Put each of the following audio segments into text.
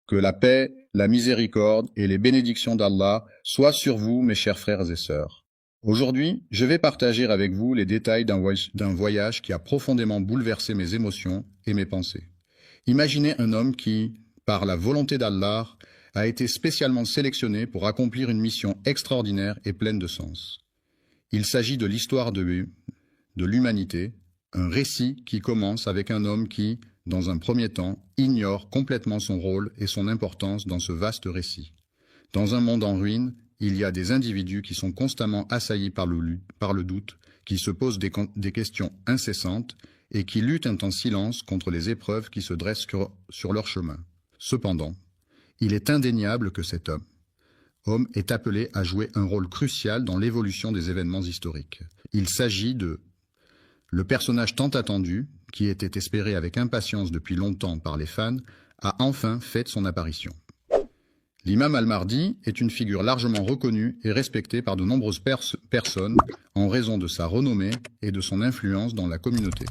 Que la paix, la miséricorde et les bénédictions d'Allah soient sur vous, mes chers frères et sœurs. Aujourd'hui, je vais partager avec vous les détails d'un voyage qui a profondément bouleversé mes émotions et mes pensées. Imaginez un homme qui, par la volonté d'Allah, a été spécialement sélectionné pour accomplir une mission extraordinaire et pleine de sens. Il s'agit de l'histoire de l'humanité, un récit qui commence avec un homme qui, dans un premier temps, ignore complètement son rôle et son importance dans ce vaste récit. Dans un monde en ruine, il y a des individus qui sont constamment assaillis par le doute, qui se posent des questions incessantes et qui luttent en silence contre les épreuves qui se dressent sur leur chemin. Cependant, il est indéniable que cet homme est appelé à jouer un rôle crucial dans l'évolution des événements historiques. Il s'agit de le personnage tant attendu, qui était espéré avec impatience depuis longtemps par les fans, a enfin fait son apparition. L'imam al-Mahdi est une figure largement reconnue et respectée par de nombreuses personnes en raison de sa renommée et de son influence dans la communauté.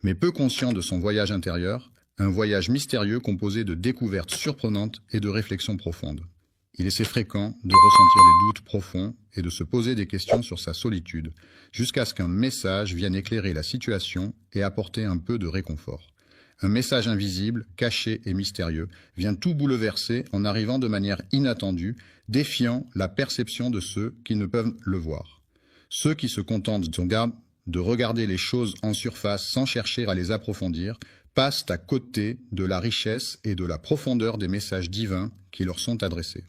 Mais peu conscient de son voyage intérieur, un voyage mystérieux composé de découvertes surprenantes et de réflexions profondes. Il est fréquent de ressentir des doutes profonds et de se poser des questions sur sa solitude, jusqu'à ce qu'un message vienne éclairer la situation et apporter un peu de réconfort. Un message invisible, caché et mystérieux vient tout bouleverser en arrivant de manière inattendue, défiant la perception de ceux qui ne peuvent le voir. Ceux qui se contentent de regarder les choses en surface sans chercher à les approfondir, passent à côté de la richesse et de la profondeur des messages divins qui leur sont adressés.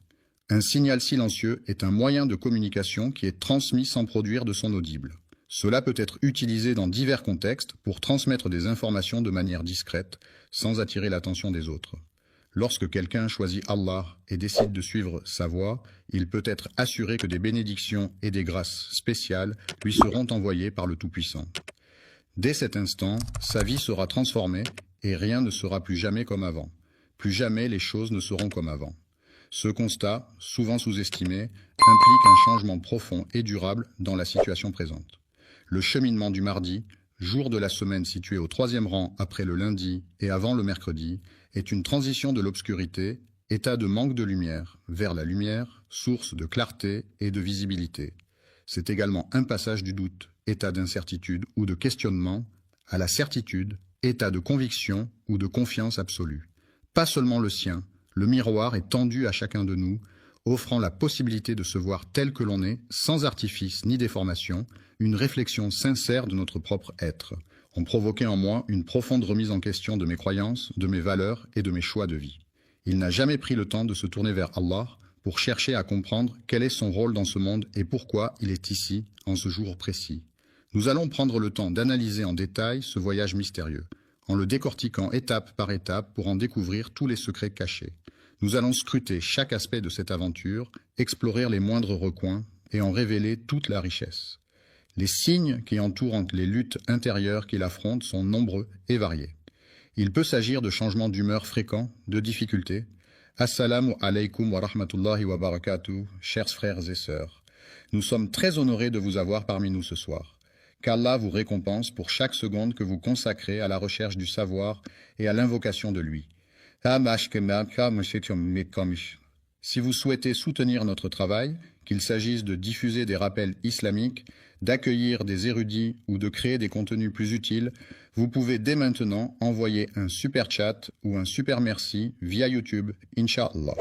Un signal silencieux est un moyen de communication qui est transmis sans produire de son audible. Cela peut être utilisé dans divers contextes pour transmettre des informations de manière discrète, sans attirer l'attention des autres. Lorsque quelqu'un choisit Allah et décide de suivre sa voie, il peut être assuré que des bénédictions et des grâces spéciales lui seront envoyées par le Tout-Puissant. Dès cet instant, sa vie sera transformée et rien ne sera plus jamais comme avant. Plus jamais les choses ne seront comme avant. Ce constat, souvent sous-estimé, implique un changement profond et durable dans la situation présente. Le cheminement du mardi, jour de la semaine situé au 3e rang après le lundi et avant le mercredi, est une transition de l'obscurité, état de manque de lumière, vers la lumière, source de clarté et de visibilité. C'est également un passage du doute, état d'incertitude ou de questionnement, à la certitude, état de conviction ou de confiance absolue. Pas seulement le sien, le miroir est tendu à chacun de nous, offrant la possibilité de se voir tel que l'on est, sans artifice ni déformation, une réflexion sincère de notre propre être, ont provoqué en moi une profonde remise en question de mes croyances, de mes valeurs et de mes choix de vie. Il n'a jamais pris le temps de se tourner vers Allah pour chercher à comprendre quel est son rôle dans ce monde et pourquoi il est ici, en ce jour précis. Nous allons prendre le temps d'analyser en détail ce voyage mystérieux, en le décortiquant étape par étape pour en découvrir tous les secrets cachés. Nous allons scruter chaque aspect de cette aventure, explorer les moindres recoins et en révéler toute la richesse. Les signes qui entourent les luttes intérieures qu'il affronte sont nombreux et variés. Il peut s'agir de changements d'humeur fréquents, de difficultés. Assalamu alaikum wa rahmatullahi wa barakatuh, chers frères et sœurs. Nous sommes très honorés de vous avoir parmi nous ce soir. Qu'Allah vous récompense pour chaque seconde que vous consacrez à la recherche du savoir et à l'invocation de lui. Si vous souhaitez soutenir notre travail, qu'il s'agisse de diffuser des rappels islamiques, d'accueillir des érudits ou de créer des contenus plus utiles, vous pouvez dès maintenant envoyer un super chat ou un super merci via YouTube, Inch'Allah.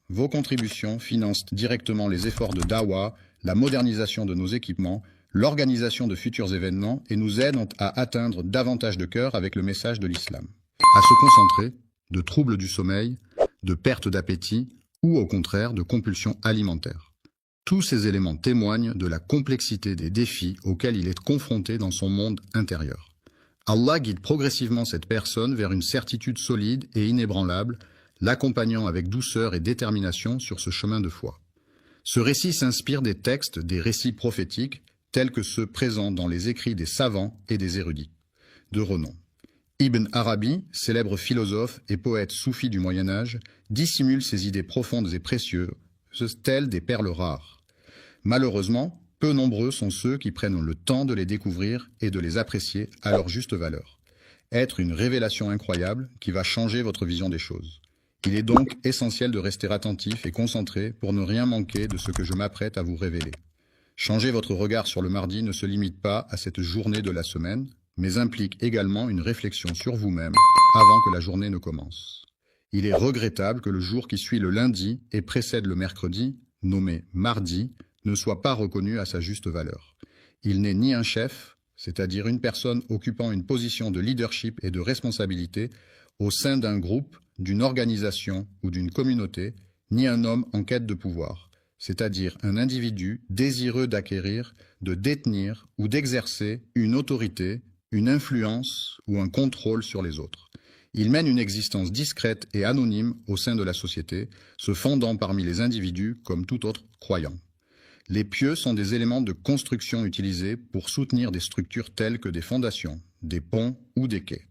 Vos contributions financent directement les efforts de Dawa, la modernisation de nos équipements, l'organisation de futurs événements et nous aident à atteindre davantage de cœurs avec le message de l'islam. À se concentrer, de troubles du sommeil, de perte d'appétit ou au contraire de compulsions alimentaires. Tous ces éléments témoignent de la complexité des défis auxquels il est confronté dans son monde intérieur. Allah guide progressivement cette personne vers une certitude solide et inébranlable, l'accompagnant avec douceur et détermination sur ce chemin de foi. Ce récit s'inspire des textes des récits prophétiques tels que ceux présents dans les écrits des savants et des érudits de renom. Ibn Arabi, célèbre philosophe et poète soufi du Moyen-Âge, dissimule ses idées profondes et précieuses, telles des perles rares. Malheureusement, peu nombreux sont ceux qui prennent le temps de les découvrir et de les apprécier à leur juste valeur. Être une révélation incroyable qui va changer votre vision des choses. Il est donc essentiel de rester attentif et concentré pour ne rien manquer de ce que je m'apprête à vous révéler. Changer votre regard sur le mardi ne se limite pas à cette journée de la semaine, mais implique également une réflexion sur vous-même avant que la journée ne commence. Il est regrettable que le jour qui suit le lundi et précède le mercredi, nommé mardi, ne soit pas reconnu à sa juste valeur. Il n'est ni un chef, c'est-à-dire une personne occupant une position de leadership et de responsabilité au sein d'un groupe, d'une organisation ou d'une communauté, ni un homme en quête de pouvoir, c'est-à-dire un individu désireux d'acquérir, de détenir ou d'exercer une autorité, une influence ou un contrôle sur les autres. Il mène une existence discrète et anonyme au sein de la société, se fondant parmi les individus comme tout autre croyant. Les pieux sont des éléments de construction utilisés pour soutenir des structures telles que des fondations, des ponts ou des quais.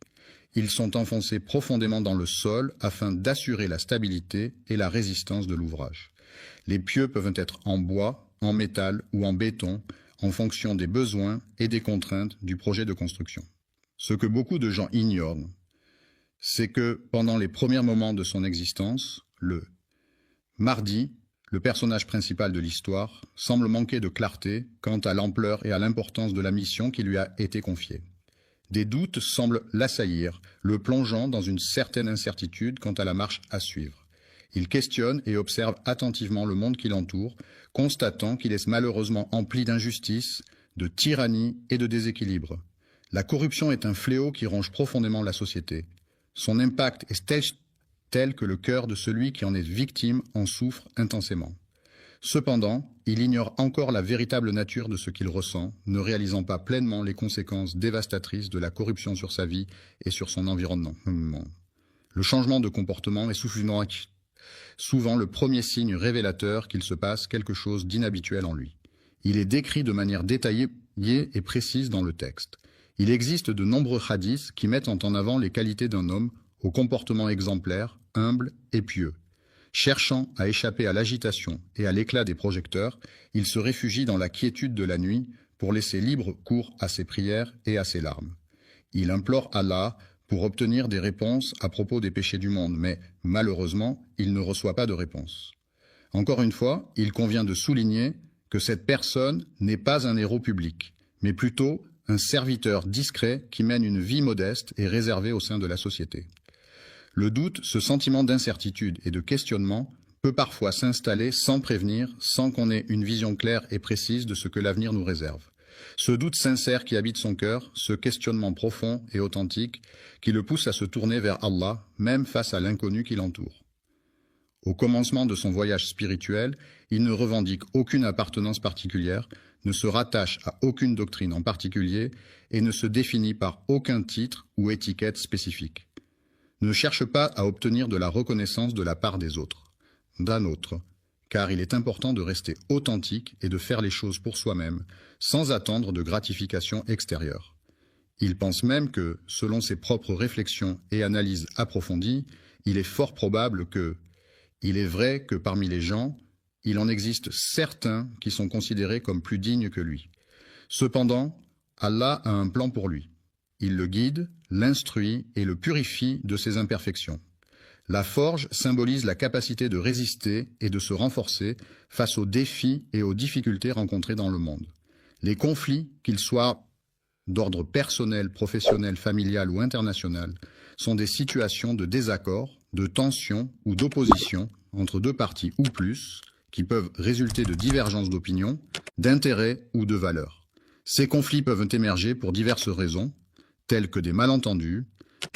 Ils sont enfoncés profondément dans le sol afin d'assurer la stabilité et la résistance de l'ouvrage. Les pieux peuvent être en bois, en métal ou en béton, en fonction des besoins et des contraintes du projet de construction. Ce que beaucoup de gens ignorent, c'est que pendant les premiers moments de son existence, le mardi, le personnage principal de l'histoire, semble manquer de clarté quant à l'ampleur et à l'importance de la mission qui lui a été confiée. Des doutes semblent l'assaillir, le plongeant dans une certaine incertitude quant à la marche à suivre. Il questionne et observe attentivement le monde qui l'entoure, constatant qu'il est malheureusement empli d'injustice, de tyrannie et de déséquilibre. La corruption est un fléau qui ronge profondément la société. Son impact est tel que le cœur de celui qui en est victime en souffre intensément. Cependant, il ignore encore la véritable nature de ce qu'il ressent, ne réalisant pas pleinement les conséquences dévastatrices de la corruption sur sa vie et sur son environnement. Le changement de comportement est souvent le premier signe révélateur qu'il se passe quelque chose d'inhabituel en lui. Il est décrit de manière détaillée et précise dans le texte. Il existe de nombreux hadiths qui mettent en avant les qualités d'un homme au comportement exemplaire, humble et pieux. Cherchant à échapper à l'agitation et à l'éclat des projecteurs, il se réfugie dans la quiétude de la nuit pour laisser libre cours à ses prières et à ses larmes. Il implore Allah pour obtenir des réponses à propos des péchés du monde, mais malheureusement, il ne reçoit pas de réponse. Encore une fois, il convient de souligner que cette personne n'est pas un héros public, mais plutôt un serviteur discret qui mène une vie modeste et réservée au sein de la société. Le doute, ce sentiment d'incertitude et de questionnement, peut parfois s'installer sans prévenir, sans qu'on ait une vision claire et précise de ce que l'avenir nous réserve. Ce doute sincère qui habite son cœur, ce questionnement profond et authentique qui le pousse à se tourner vers Allah, même face à l'inconnu qui l'entoure. Au commencement de son voyage spirituel, il ne revendique aucune appartenance particulière, ne se rattache à aucune doctrine en particulier et ne se définit par aucun titre ou étiquette spécifique. Ne cherche pas à obtenir de la reconnaissance de la part des autres, d'un autre, car il est important de rester authentique et de faire les choses pour soi-même, sans attendre de gratification extérieure. Il pense même que, selon ses propres réflexions et analyses approfondies, il est fort probable que, il est vrai que parmi les gens, il en existe certains qui sont considérés comme plus dignes que lui. Cependant, Allah a un plan pour lui. Il le guide, l'instruit et le purifie de ses imperfections. La forge symbolise la capacité de résister et de se renforcer face aux défis et aux difficultés rencontrées dans le monde. Les conflits, qu'ils soient d'ordre personnel, professionnel, familial ou international, sont des situations de désaccord, de tension ou d'opposition entre deux parties ou plus, qui peuvent résulter de divergences d'opinion, d'intérêts ou de valeurs. Ces conflits peuvent émerger pour diverses raisons, telles que des malentendus,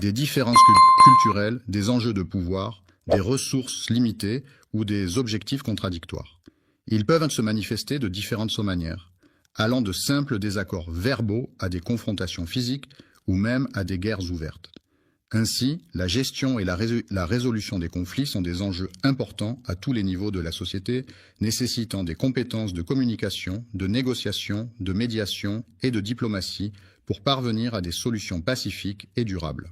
des différences culturelles, des enjeux de pouvoir, des ressources limitées ou des objectifs contradictoires. Ils peuvent se manifester de différentes manières, allant de simples désaccords verbaux à des confrontations physiques ou même à des guerres ouvertes. Ainsi, la gestion et la résolution des conflits sont des enjeux importants à tous les niveaux de la société, nécessitant des compétences de communication, de négociation, de médiation et de diplomatie pour parvenir à des solutions pacifiques et durables.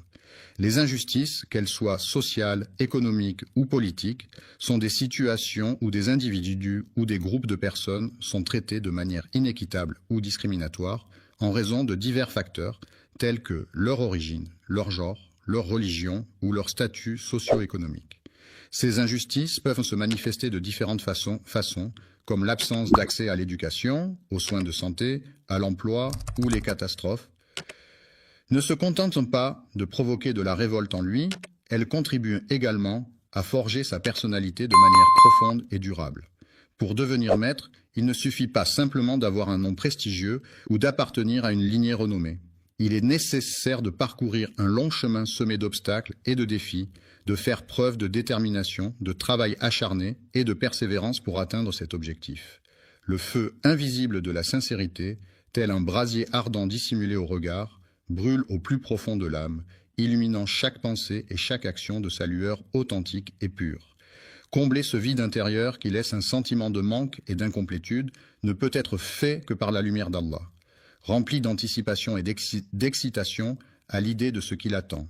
Les injustices, qu'elles soient sociales, économiques ou politiques, sont des situations où des individus ou des groupes de personnes sont traités de manière inéquitable ou discriminatoire en raison de divers facteurs tels que leur origine, leur genre, leur religion ou leur statut socio-économique. Ces injustices peuvent se manifester de différentes façons comme l'absence d'accès à l'éducation, aux soins de santé, à l'emploi ou les catastrophes. Ne se contentent pas de provoquer de la révolte en lui, elles contribuent également à forger sa personnalité de manière profonde et durable. Pour devenir maître, il ne suffit pas simplement d'avoir un nom prestigieux ou d'appartenir à une lignée renommée. Il est nécessaire de parcourir un long chemin semé d'obstacles et de défis, de faire preuve de détermination, de travail acharné et de persévérance pour atteindre cet objectif. Le feu invisible de la sincérité, tel un brasier ardent dissimulé au regard, brûle au plus profond de l'âme, illuminant chaque pensée et chaque action de sa lueur authentique et pure. Combler ce vide intérieur qui laisse un sentiment de manque et d'incomplétude ne peut être fait que par la lumière d'Allah, rempli d'anticipation et d'excitation à l'idée de ce qui l'attend.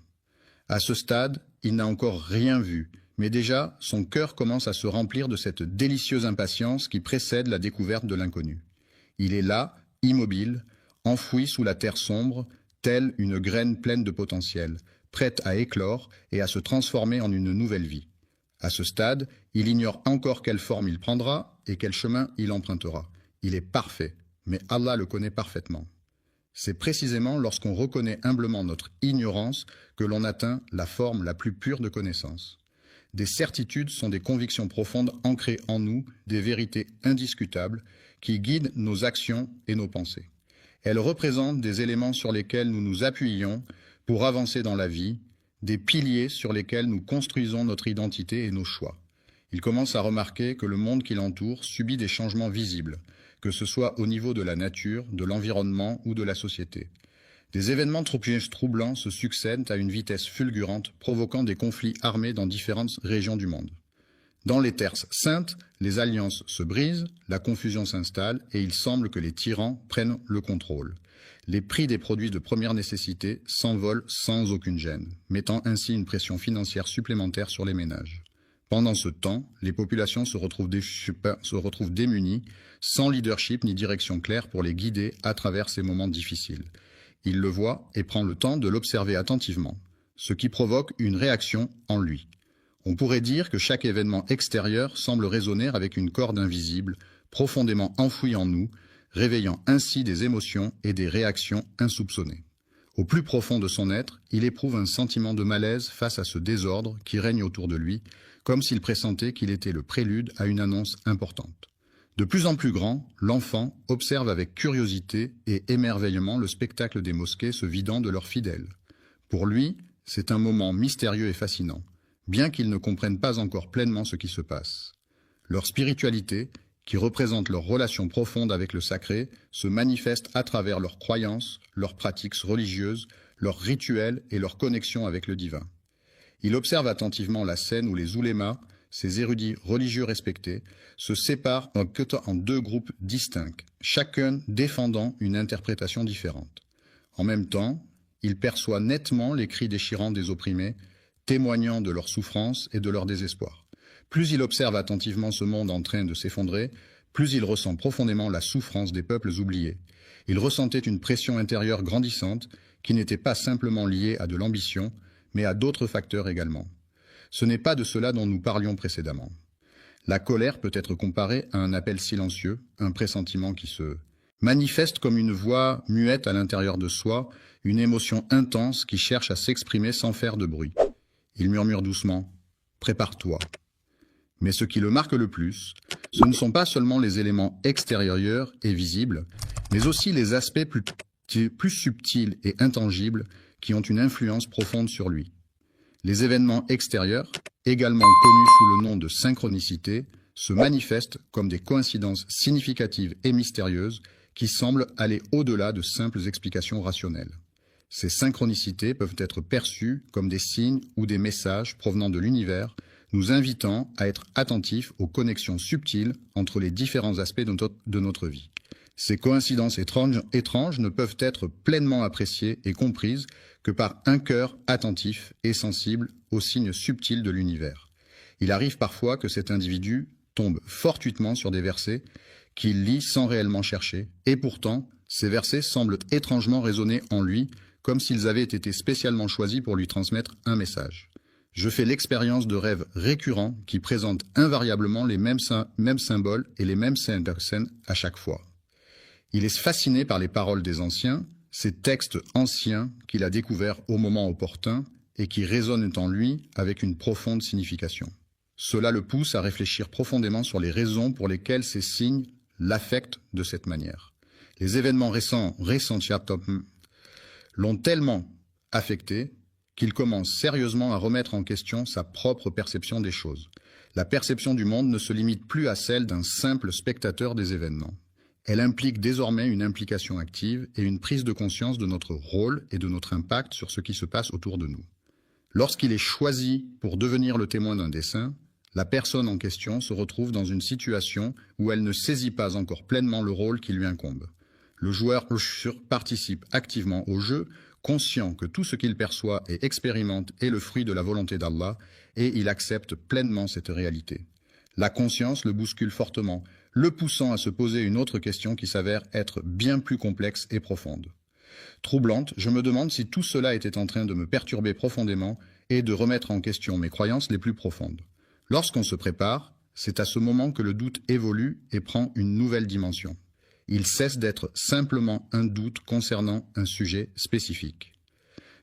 À ce stade, il n'a encore rien vu, mais déjà son cœur commence à se remplir de cette délicieuse impatience qui précède la découverte de l'inconnu. Il est là, immobile, enfoui sous la terre sombre, telle une graine pleine de potentiel, prête à éclore et à se transformer en une nouvelle vie. À ce stade, il ignore encore quelle forme il prendra et quel chemin il empruntera. Il est parfait, mais Allah le connaît parfaitement. C'est précisément lorsqu'on reconnaît humblement notre ignorance que l'on atteint la forme la plus pure de connaissance. Des certitudes sont des convictions profondes ancrées en nous, des vérités indiscutables qui guident nos actions et nos pensées. Elles représentent des éléments sur lesquels nous nous appuyons pour avancer dans la vie, des piliers sur lesquels nous construisons notre identité et nos choix. Il commence à remarquer que le monde qui l'entoure subit des changements visibles, que ce soit au niveau de la nature, de l'environnement ou de la société. Des événements troublants se succèdent à une vitesse fulgurante, provoquant des conflits armés dans différentes régions du monde. Dans les terres saintes, les alliances se brisent, la confusion s'installe et il semble que les tyrans prennent le contrôle. Les prix des produits de première nécessité s'envolent sans aucune gêne, mettant ainsi une pression financière supplémentaire sur les ménages. Pendant ce temps, les populations se retrouvent démunies, sans leadership ni direction claire pour les guider à travers ces moments difficiles. Il le voit et prend le temps de l'observer attentivement, ce qui provoque une réaction en lui. On pourrait dire que chaque événement extérieur semble résonner avec une corde invisible, profondément enfouie en nous, réveillant ainsi des émotions et des réactions insoupçonnées. Au plus profond de son être, il éprouve un sentiment de malaise face à ce désordre qui règne autour de lui, comme s'il pressentait qu'il était le prélude à une annonce importante. De plus en plus grand, l'enfant observe avec curiosité et émerveillement le spectacle des mosquées se vidant de leurs fidèles. Pour lui, c'est un moment mystérieux et fascinant, bien qu'il ne comprenne pas encore pleinement ce qui se passe. Leur spiritualité, qui représente leur relation profonde avec le sacré, se manifeste à travers leurs croyances, leurs pratiques religieuses, leurs rituels et leur connexion avec le divin. Il observe attentivement la scène où les oulémas, ces érudits religieux respectés, se séparent en deux groupes distincts, chacun défendant une interprétation différente. En même temps, il perçoit nettement les cris déchirants des opprimés, témoignant de leur souffrance et de leur désespoir. Plus il observe attentivement ce monde en train de s'effondrer, plus il ressent profondément la souffrance des peuples oubliés. Il ressentait une pression intérieure grandissante qui n'était pas simplement liée à de l'ambition, mais à d'autres facteurs également. Ce n'est pas de cela dont nous parlions précédemment. La colère peut être comparée à un appel silencieux, un pressentiment qui se manifeste comme une voix muette à l'intérieur de soi, une émotion intense qui cherche à s'exprimer sans faire de bruit. Il murmure doucement « Prépare-toi ». Mais ce qui le marque le plus, ce ne sont pas seulement les éléments extérieurs et visibles, mais aussi les aspects plus subtils et intangibles qui ont une influence profonde sur lui. Les événements extérieurs, également connus sous le nom de synchronicité, se manifestent comme des coïncidences significatives et mystérieuses qui semblent aller au-delà de simples explications rationnelles. Ces synchronicités peuvent être perçues comme des signes ou des messages provenant de l'univers, nous invitant à être attentifs aux connexions subtiles entre les différents aspects de notre vie. Ces coïncidences étranges ne peuvent être pleinement appréciées et comprises que par un cœur attentif et sensible aux signes subtils de l'univers. Il arrive parfois que cet individu tombe fortuitement sur des versets qu'il lit sans réellement chercher, et pourtant, ces versets semblent étrangement résonner en lui, comme s'ils avaient été spécialement choisis pour lui transmettre un message. Je fais l'expérience de rêves récurrents qui présentent invariablement les mêmes symboles et les mêmes scènes à chaque fois. Il est fasciné par les paroles des anciens, ces textes anciens qu'il a découverts au moment opportun et qui résonnent en lui avec une profonde signification. Cela le pousse à réfléchir profondément sur les raisons pour lesquelles ces signes l'affectent de cette manière. Les événements récents l'ont tellement affecté qu'il commence sérieusement à remettre en question sa propre perception des choses. La perception du monde ne se limite plus à celle d'un simple spectateur des événements. Elle implique désormais une implication active et une prise de conscience de notre rôle et de notre impact sur ce qui se passe autour de nous. Lorsqu'il est choisi pour devenir le témoin d'un dessein, la personne en question se retrouve dans une situation où elle ne saisit pas encore pleinement le rôle qui lui incombe. Le joueur participe activement au jeu, conscient que tout ce qu'il perçoit et expérimente est le fruit de la volonté d'Allah, et il accepte pleinement cette réalité. La conscience le bouscule fortement, le poussant à se poser une autre question qui s'avère être bien plus complexe et profonde. Troublante, je me demande si tout cela était en train de me perturber profondément et de remettre en question mes croyances les plus profondes. Lorsqu'on se prépare, c'est à ce moment que le doute évolue et prend une nouvelle dimension. Il cesse d'être simplement un doute concernant un sujet spécifique.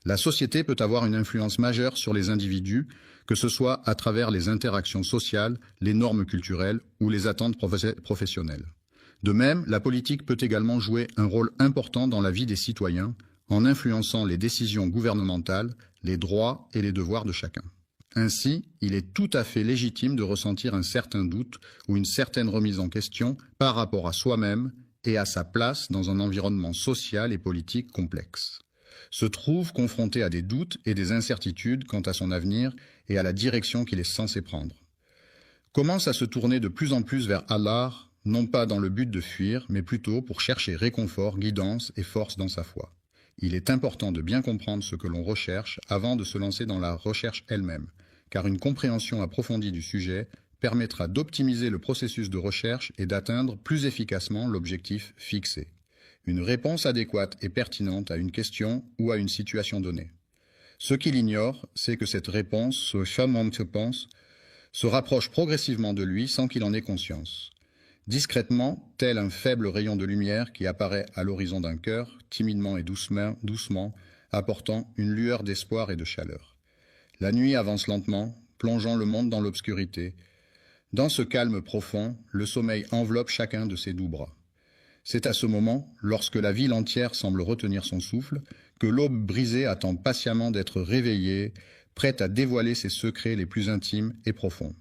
La société peut avoir une influence majeure sur les individus, que ce soit à travers les interactions sociales, les normes culturelles ou les attentes professionnelles. De même, la politique peut également jouer un rôle important dans la vie des citoyens, en influençant les décisions gouvernementales, les droits et les devoirs de chacun. Ainsi, il est tout à fait légitime de ressentir un certain doute ou une certaine remise en question par rapport à soi-même et à sa place dans un environnement social et politique complexe. Se trouve confronté à des doutes et des incertitudes quant à son avenir et à la direction qu'il est censé prendre. Commence à se tourner de plus en plus vers Allah, non pas dans le but de fuir, mais plutôt pour chercher réconfort, guidance et force dans sa foi. Il est important de bien comprendre ce que l'on recherche avant de se lancer dans la recherche elle-même, car une compréhension approfondie du sujet permettra d'optimiser le processus de recherche et d'atteindre plus efficacement l'objectif fixé. Une réponse adéquate et pertinente à une question ou à une situation donnée. Ce qu'il ignore, c'est que cette réponse, ce changement de pense, se rapproche progressivement de lui sans qu'il en ait conscience. Discrètement, tel un faible rayon de lumière qui apparaît à l'horizon d'un cœur, timidement et doucement, apportant une lueur d'espoir et de chaleur. La nuit avance lentement, plongeant le monde dans l'obscurité. Dans ce calme profond, le sommeil enveloppe chacun de ses doux bras. C'est à ce moment, lorsque la ville entière semble retenir son souffle, que l'aube brisée attend patiemment d'être réveillée, prête à dévoiler ses secrets les plus intimes et profonds.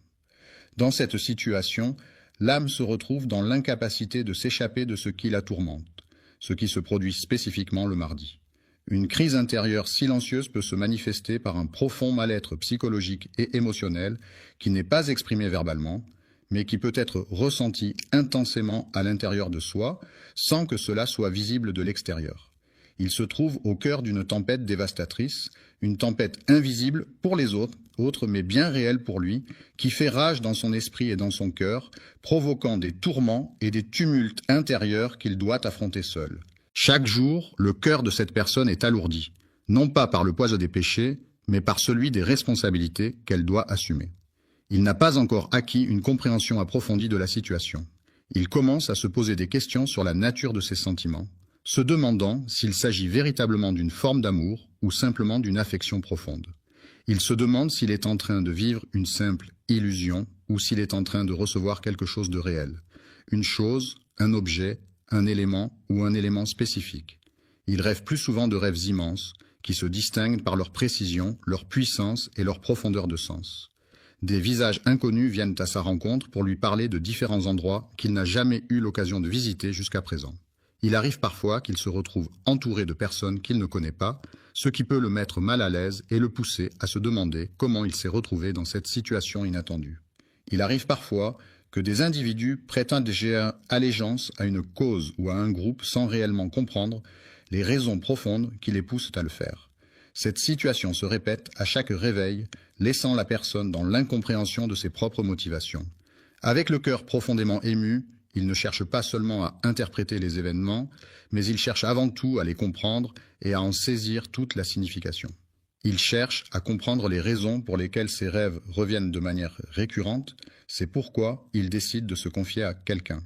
Dans cette situation, l'âme se retrouve dans l'incapacité de s'échapper de ce qui la tourmente, ce qui se produit spécifiquement le mardi. Une crise intérieure silencieuse peut se manifester par un profond mal-être psychologique et émotionnel qui n'est pas exprimé verbalement, mais qui peut être ressenti intensément à l'intérieur de soi, sans que cela soit visible de l'extérieur. Il se trouve au cœur d'une tempête dévastatrice, une tempête invisible pour les autres mais bien réelle pour lui, qui fait rage dans son esprit et dans son cœur, provoquant des tourments et des tumultes intérieurs qu'il doit affronter seul. Chaque jour, le cœur de cette personne est alourdi, non pas par le poids des péchés, mais par celui des responsabilités qu'elle doit assumer. Il n'a pas encore acquis une compréhension approfondie de la situation. Il commence à se poser des questions sur la nature de ses sentiments, se demandant s'il s'agit véritablement d'une forme d'amour ou simplement d'une affection profonde. Il se demande s'il est en train de vivre une simple illusion ou s'il est en train de recevoir quelque chose de réel. Une chose, un objet, un élément ou un élément spécifique. Il rêve plus souvent de rêves immenses qui se distinguent par leur précision, leur puissance et leur profondeur de sens. Des visages inconnus viennent à sa rencontre pour lui parler de différents endroits qu'il n'a jamais eu l'occasion de visiter jusqu'à présent. Il arrive parfois qu'il se retrouve entouré de personnes qu'il ne connaît pas, ce qui peut le mettre mal à l'aise et le pousser à se demander comment il s'est retrouvé dans cette situation inattendue. Il arrive parfois que des individus prêtent allégeance à une cause ou à un groupe sans réellement comprendre les raisons profondes qui les poussent à le faire. Cette situation se répète à chaque réveil, laissant la personne dans l'incompréhension de ses propres motivations. Avec le cœur profondément ému, il ne cherche pas seulement à interpréter les événements, mais il cherche avant tout à les comprendre et à en saisir toute la signification. Il cherche à comprendre les raisons pour lesquelles ses rêves reviennent de manière récurrente, c'est pourquoi il décide de se confier à quelqu'un.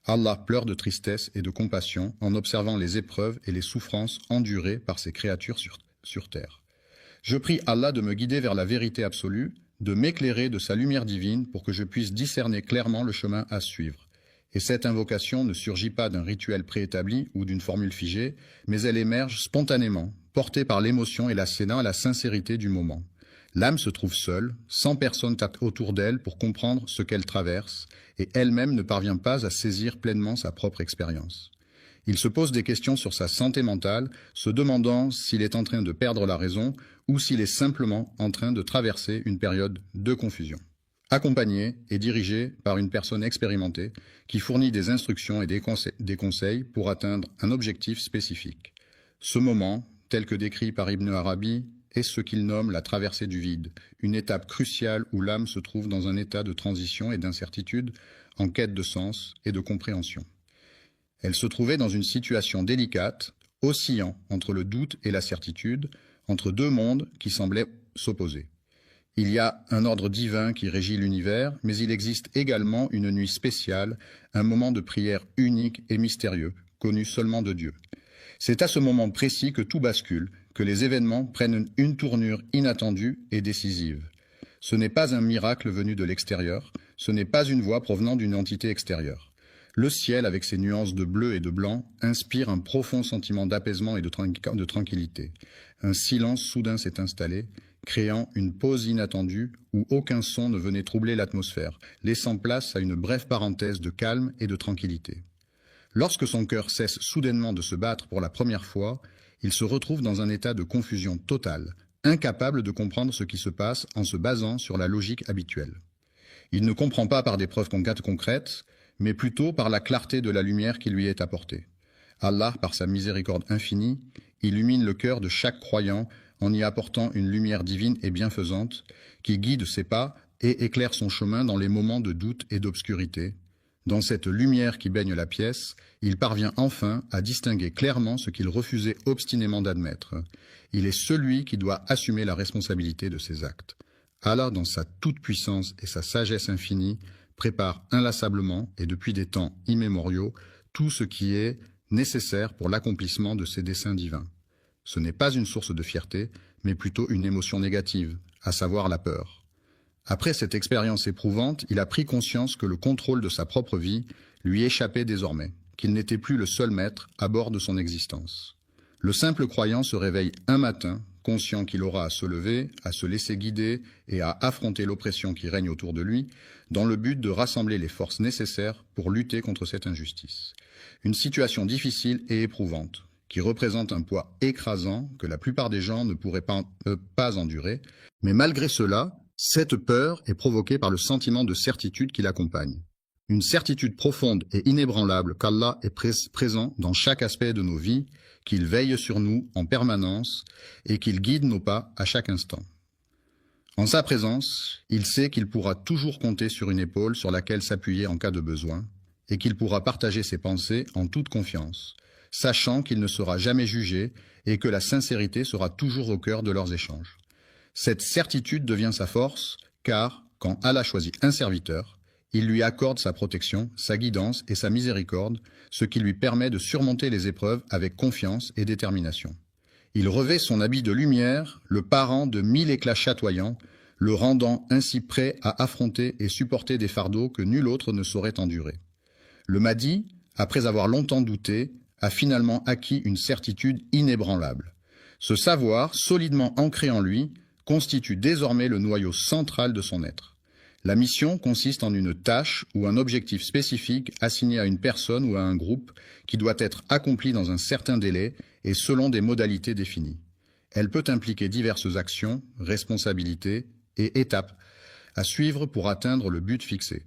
Allah pleure de tristesse et de compassion en observant les épreuves et les souffrances endurées par ses créatures sur terre. Je prie Allah de me guider vers la vérité absolue, de m'éclairer de sa lumière divine pour que je puisse discerner clairement le chemin à suivre. Et cette invocation ne surgit pas d'un rituel préétabli ou d'une formule figée, mais elle émerge spontanément, portée par l'émotion et la sincérité du moment. L'âme se trouve seule, sans personne autour d'elle pour comprendre ce qu'elle traverse, et elle-même ne parvient pas à saisir pleinement sa propre expérience. Il se pose des questions sur sa santé mentale, se demandant s'il est en train de perdre la raison ou s'il est simplement en train de traverser une période de confusion. Accompagné et dirigé par une personne expérimentée qui fournit des instructions et des conseils pour atteindre un objectif spécifique. Ce moment, tel que décrit par Ibn Arabi, est ce qu'il nomme la traversée du vide, une étape cruciale où l'âme se trouve dans un état de transition et d'incertitude, en quête de sens et de compréhension. Elle se trouvait dans une situation délicate, oscillant entre le doute et la certitude, entre deux mondes qui semblaient s'opposer. Il y a un ordre divin qui régit l'univers, mais il existe également une nuit spéciale, un moment de prière unique et mystérieux, connu seulement de Dieu. C'est à ce moment précis que tout bascule, que les événements prennent une tournure inattendue et décisive. Ce n'est pas un miracle venu de l'extérieur, ce n'est pas une voix provenant d'une entité extérieure. Le ciel, avec ses nuances de bleu et de blanc, inspire un profond sentiment d'apaisement et de tranquillité. Un silence soudain s'est installé, créant une pause inattendue où aucun son ne venait troubler l'atmosphère, laissant place à une brève parenthèse de calme et de tranquillité. Lorsque son cœur cesse soudainement de se battre pour la première fois, il se retrouve dans un état de confusion totale, incapable de comprendre ce qui se passe en se basant sur la logique habituelle. Il ne comprend pas par des preuves concrètes, mais plutôt par la clarté de la lumière qui lui est apportée. Allah, par sa miséricorde infinie, illumine le cœur de chaque croyant en y apportant une lumière divine et bienfaisante qui guide ses pas et éclaire son chemin dans les moments de doute et d'obscurité. Dans cette lumière qui baigne la pièce, il parvient enfin à distinguer clairement ce qu'il refusait obstinément d'admettre. Il est celui qui doit assumer la responsabilité de ses actes. Allah, dans sa toute-puissance et sa sagesse infinie, prépare inlassablement et depuis des temps immémoriaux tout ce qui est nécessaire pour l'accomplissement de ses desseins divins. Ce n'est pas une source de fierté, mais plutôt une émotion négative, à savoir la peur. Après cette expérience éprouvante, il a pris conscience que le contrôle de sa propre vie lui échappait désormais, qu'il n'était plus le seul maître à bord de son existence. Le simple croyant se réveille un matin, conscient qu'il aura à se lever, à se laisser guider et à affronter l'oppression qui règne autour de lui, dans le but de rassembler les forces nécessaires pour lutter contre cette injustice. Une situation difficile et éprouvante, qui représente un poids écrasant que la plupart des gens ne pourraient pas endurer, mais malgré cela, cette peur est provoquée par le sentiment de certitude qui l'accompagne. Une certitude profonde et inébranlable qu'Allah est présent dans chaque aspect de nos vies, qu'il veille sur nous en permanence et qu'il guide nos pas à chaque instant. En sa présence, il sait qu'il pourra toujours compter sur une épaule sur laquelle s'appuyer en cas de besoin et qu'il pourra partager ses pensées en toute confiance, sachant qu'il ne sera jamais jugé et que la sincérité sera toujours au cœur de leurs échanges. Cette certitude devient sa force, car, quand Allah choisit un serviteur, il lui accorde sa protection, sa guidance et sa miséricorde, ce qui lui permet de surmonter les épreuves avec confiance et détermination. Il revêt son habit de lumière, le parant de 1000 éclats chatoyants, le rendant ainsi prêt à affronter et supporter des fardeaux que nul autre ne saurait endurer. Le Mahdi, après avoir longtemps douté, a finalement acquis une certitude inébranlable. Ce savoir, solidement ancré en lui, constitue désormais le noyau central de son être. La mission consiste en une tâche ou un objectif spécifique assigné à une personne ou à un groupe qui doit être accompli dans un certain délai et selon des modalités définies. Elle peut impliquer diverses actions, responsabilités et étapes à suivre pour atteindre le but fixé.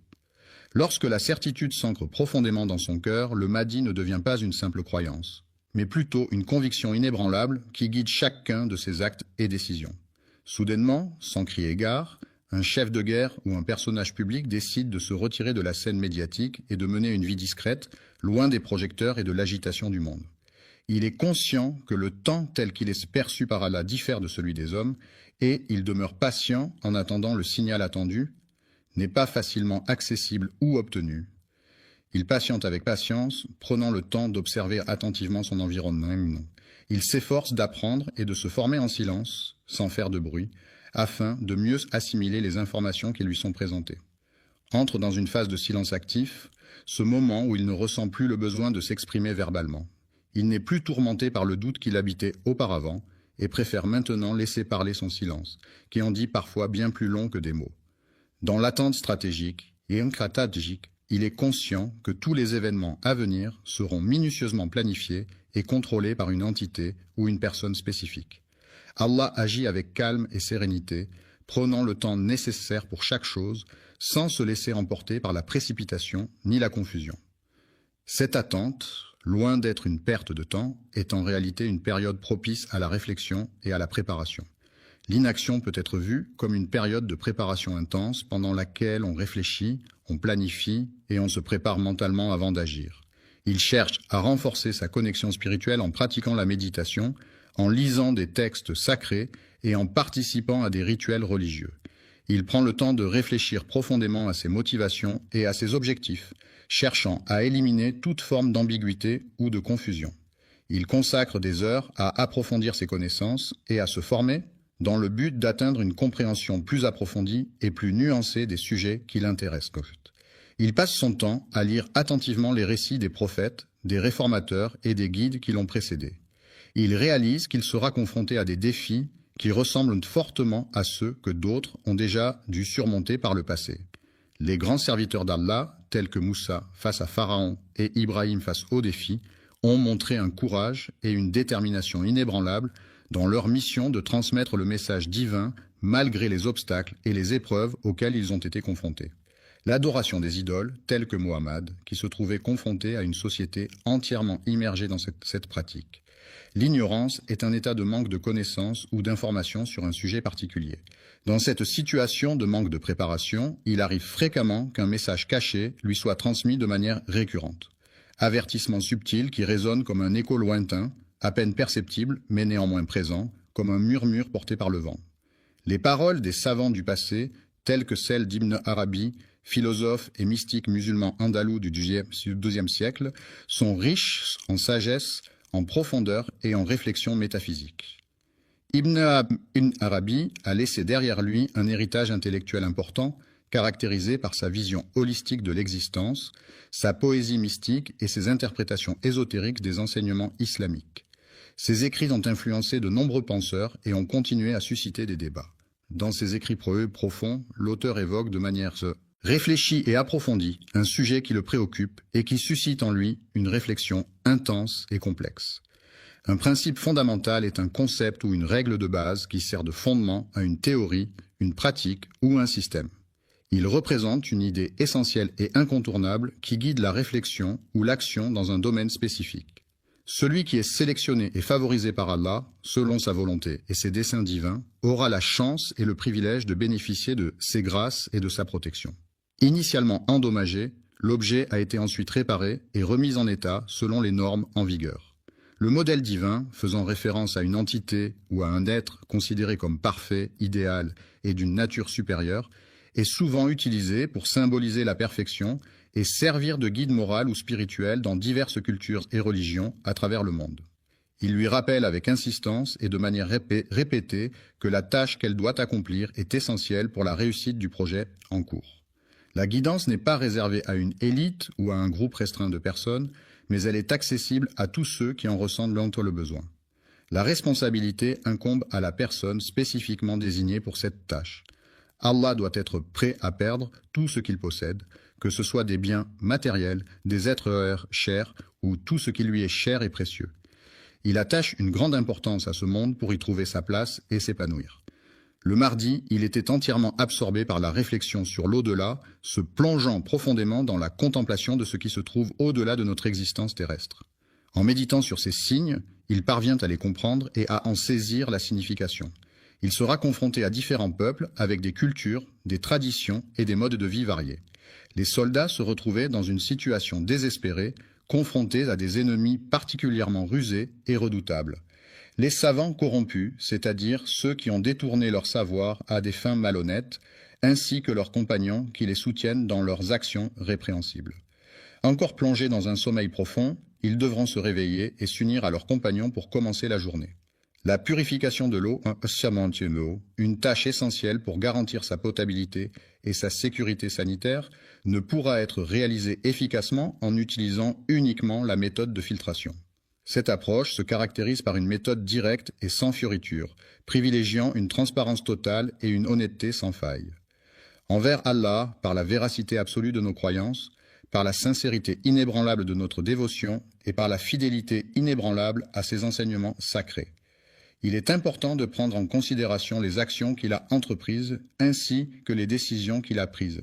Lorsque la certitude s'ancre profondément dans son cœur, le Mahdi ne devient pas une simple croyance, mais plutôt une conviction inébranlable qui guide chacun de ses actes et décisions. Soudainement, sans crier gare, un chef de guerre ou un personnage public décide de se retirer de la scène médiatique et de mener une vie discrète, loin des projecteurs et de l'agitation du monde. Il est conscient que le temps tel qu'il est perçu par Allah diffère de celui des hommes, et il demeure patient en attendant le signal attendu, n'est pas facilement accessible ou obtenu. Il patiente avec patience, prenant le temps d'observer attentivement son environnement. Il s'efforce d'apprendre et de se former en silence, sans faire de bruit, afin de mieux assimiler les informations qui lui sont présentées. Entre dans une phase de silence actif, ce moment où il ne ressent plus le besoin de s'exprimer verbalement. Il n'est plus tourmenté par le doute qu'il habitait auparavant et préfère maintenant laisser parler son silence, qui en dit parfois bien plus long que des mots. Dans l'attente stratégique et stratégique, il est conscient que tous les événements à venir seront minutieusement planifiés et contrôlés par une entité ou une personne spécifique. Allah agit avec calme et sérénité, prenant le temps nécessaire pour chaque chose, sans se laisser emporter par la précipitation ni la confusion. Cette attente, loin d'être une perte de temps, est en réalité une période propice à la réflexion et à la préparation. L'inaction peut être vue comme une période de préparation intense pendant laquelle on réfléchit, on planifie et on se prépare mentalement avant d'agir. Il cherche à renforcer sa connexion spirituelle en pratiquant la méditation, en lisant des textes sacrés et en participant à des rituels religieux. Il prend le temps de réfléchir profondément à ses motivations et à ses objectifs, cherchant à éliminer toute forme d'ambiguïté ou de confusion. Il consacre des heures à approfondir ses connaissances et à se former dans le but d'atteindre une compréhension plus approfondie et plus nuancée des sujets qui l'intéressent. Il passe son temps à lire attentivement les récits des prophètes, des réformateurs et des guides qui l'ont précédé. Il réalise qu'il sera confronté à des défis qui ressemblent fortement à ceux que d'autres ont déjà dû surmonter par le passé. Les grands serviteurs d'Allah, tels que Moussa face à Pharaon et Ibrahim face aux défis, ont montré un courage et une détermination inébranlables dans leur mission de transmettre le message divin malgré les obstacles et les épreuves auxquelles ils ont été confrontés. L'adoration des idoles, telle que Mohammed, qui se trouvait confronté à une société entièrement immergée dans cette pratique. L'ignorance est un état de manque de connaissances ou d'informations sur un sujet particulier. Dans cette situation de manque de préparation, il arrive fréquemment qu'un message caché lui soit transmis de manière récurrente. Avertissement subtil qui résonne comme un écho lointain, à peine perceptible, mais néanmoins présent, comme un murmure porté par le vent. Les paroles des savants du passé, telles que celles d'Ibn Arabi, philosophe et mystique musulman andalou du XIIe siècle, sont riches en sagesse, en profondeur et en réflexion métaphysique. Ibn Arabi a laissé derrière lui un héritage intellectuel important, caractérisé par sa vision holistique de l'existence, sa poésie mystique et ses interprétations ésotériques des enseignements islamiques. Ses écrits ont influencé de nombreux penseurs et ont continué à susciter des débats. Dans ses écrits profonds, l'auteur évoque de manière réfléchie et approfondie un sujet qui le préoccupe et qui suscite en lui une réflexion intense et complexe. Un principe fondamental est un concept ou une règle de base qui sert de fondement à une théorie, une pratique ou un système. Il représente une idée essentielle et incontournable qui guide la réflexion ou l'action dans un domaine spécifique. Celui qui est sélectionné et favorisé par Allah, selon sa volonté et ses desseins divins, aura la chance et le privilège de bénéficier de ses grâces et de sa protection. Initialement endommagé, l'objet a été ensuite réparé et remis en état selon les normes en vigueur. Le modèle divin, faisant référence à une entité ou à un être considéré comme parfait, idéal et d'une nature supérieure, est souvent utilisé pour symboliser la perfection et servir de guide moral ou spirituel dans diverses cultures et religions à travers le monde. Il lui rappelle avec insistance et de manière répétée que la tâche qu'elle doit accomplir est essentielle pour la réussite du projet en cours. La guidance n'est pas réservée à une élite ou à un groupe restreint de personnes, mais elle est accessible à tous ceux qui en ressentent le besoin. La responsabilité incombe à la personne spécifiquement désignée pour cette tâche. Allah doit être prêt à perdre tout ce qu'il possède, que ce soit des biens matériels, des êtres chers ou tout ce qui lui est cher et précieux. Il attache une grande importance à ce monde pour y trouver sa place et s'épanouir. Le mardi, il était entièrement absorbé par la réflexion sur l'au-delà, se plongeant profondément dans la contemplation de ce qui se trouve au-delà de notre existence terrestre. En méditant sur ces signes, il parvient à les comprendre et à en saisir la signification. Il sera confronté à différents peuples avec des cultures, des traditions et des modes de vie variés. Les soldats se retrouvaient dans une situation désespérée, confrontés à des ennemis particulièrement rusés et redoutables. Les savants corrompus, c'est-à-dire ceux qui ont détourné leur savoir à des fins malhonnêtes, ainsi que leurs compagnons qui les soutiennent dans leurs actions répréhensibles. Encore plongés dans un sommeil profond, ils devront se réveiller et s'unir à leurs compagnons pour commencer la journée. La purification de l'eau, une tâche essentielle pour garantir sa potabilité et sa sécurité sanitaire, ne pourra être réalisée efficacement en utilisant uniquement la méthode de filtration. Cette approche se caractérise par une méthode directe et sans fioriture, privilégiant une transparence totale et une honnêteté sans faille. Envers Allah, par la véracité absolue de nos croyances, par la sincérité inébranlable de notre dévotion et par la fidélité inébranlable à ses enseignements sacrés. Il est important de prendre en considération les actions qu'il a entreprises ainsi que les décisions qu'il a prises.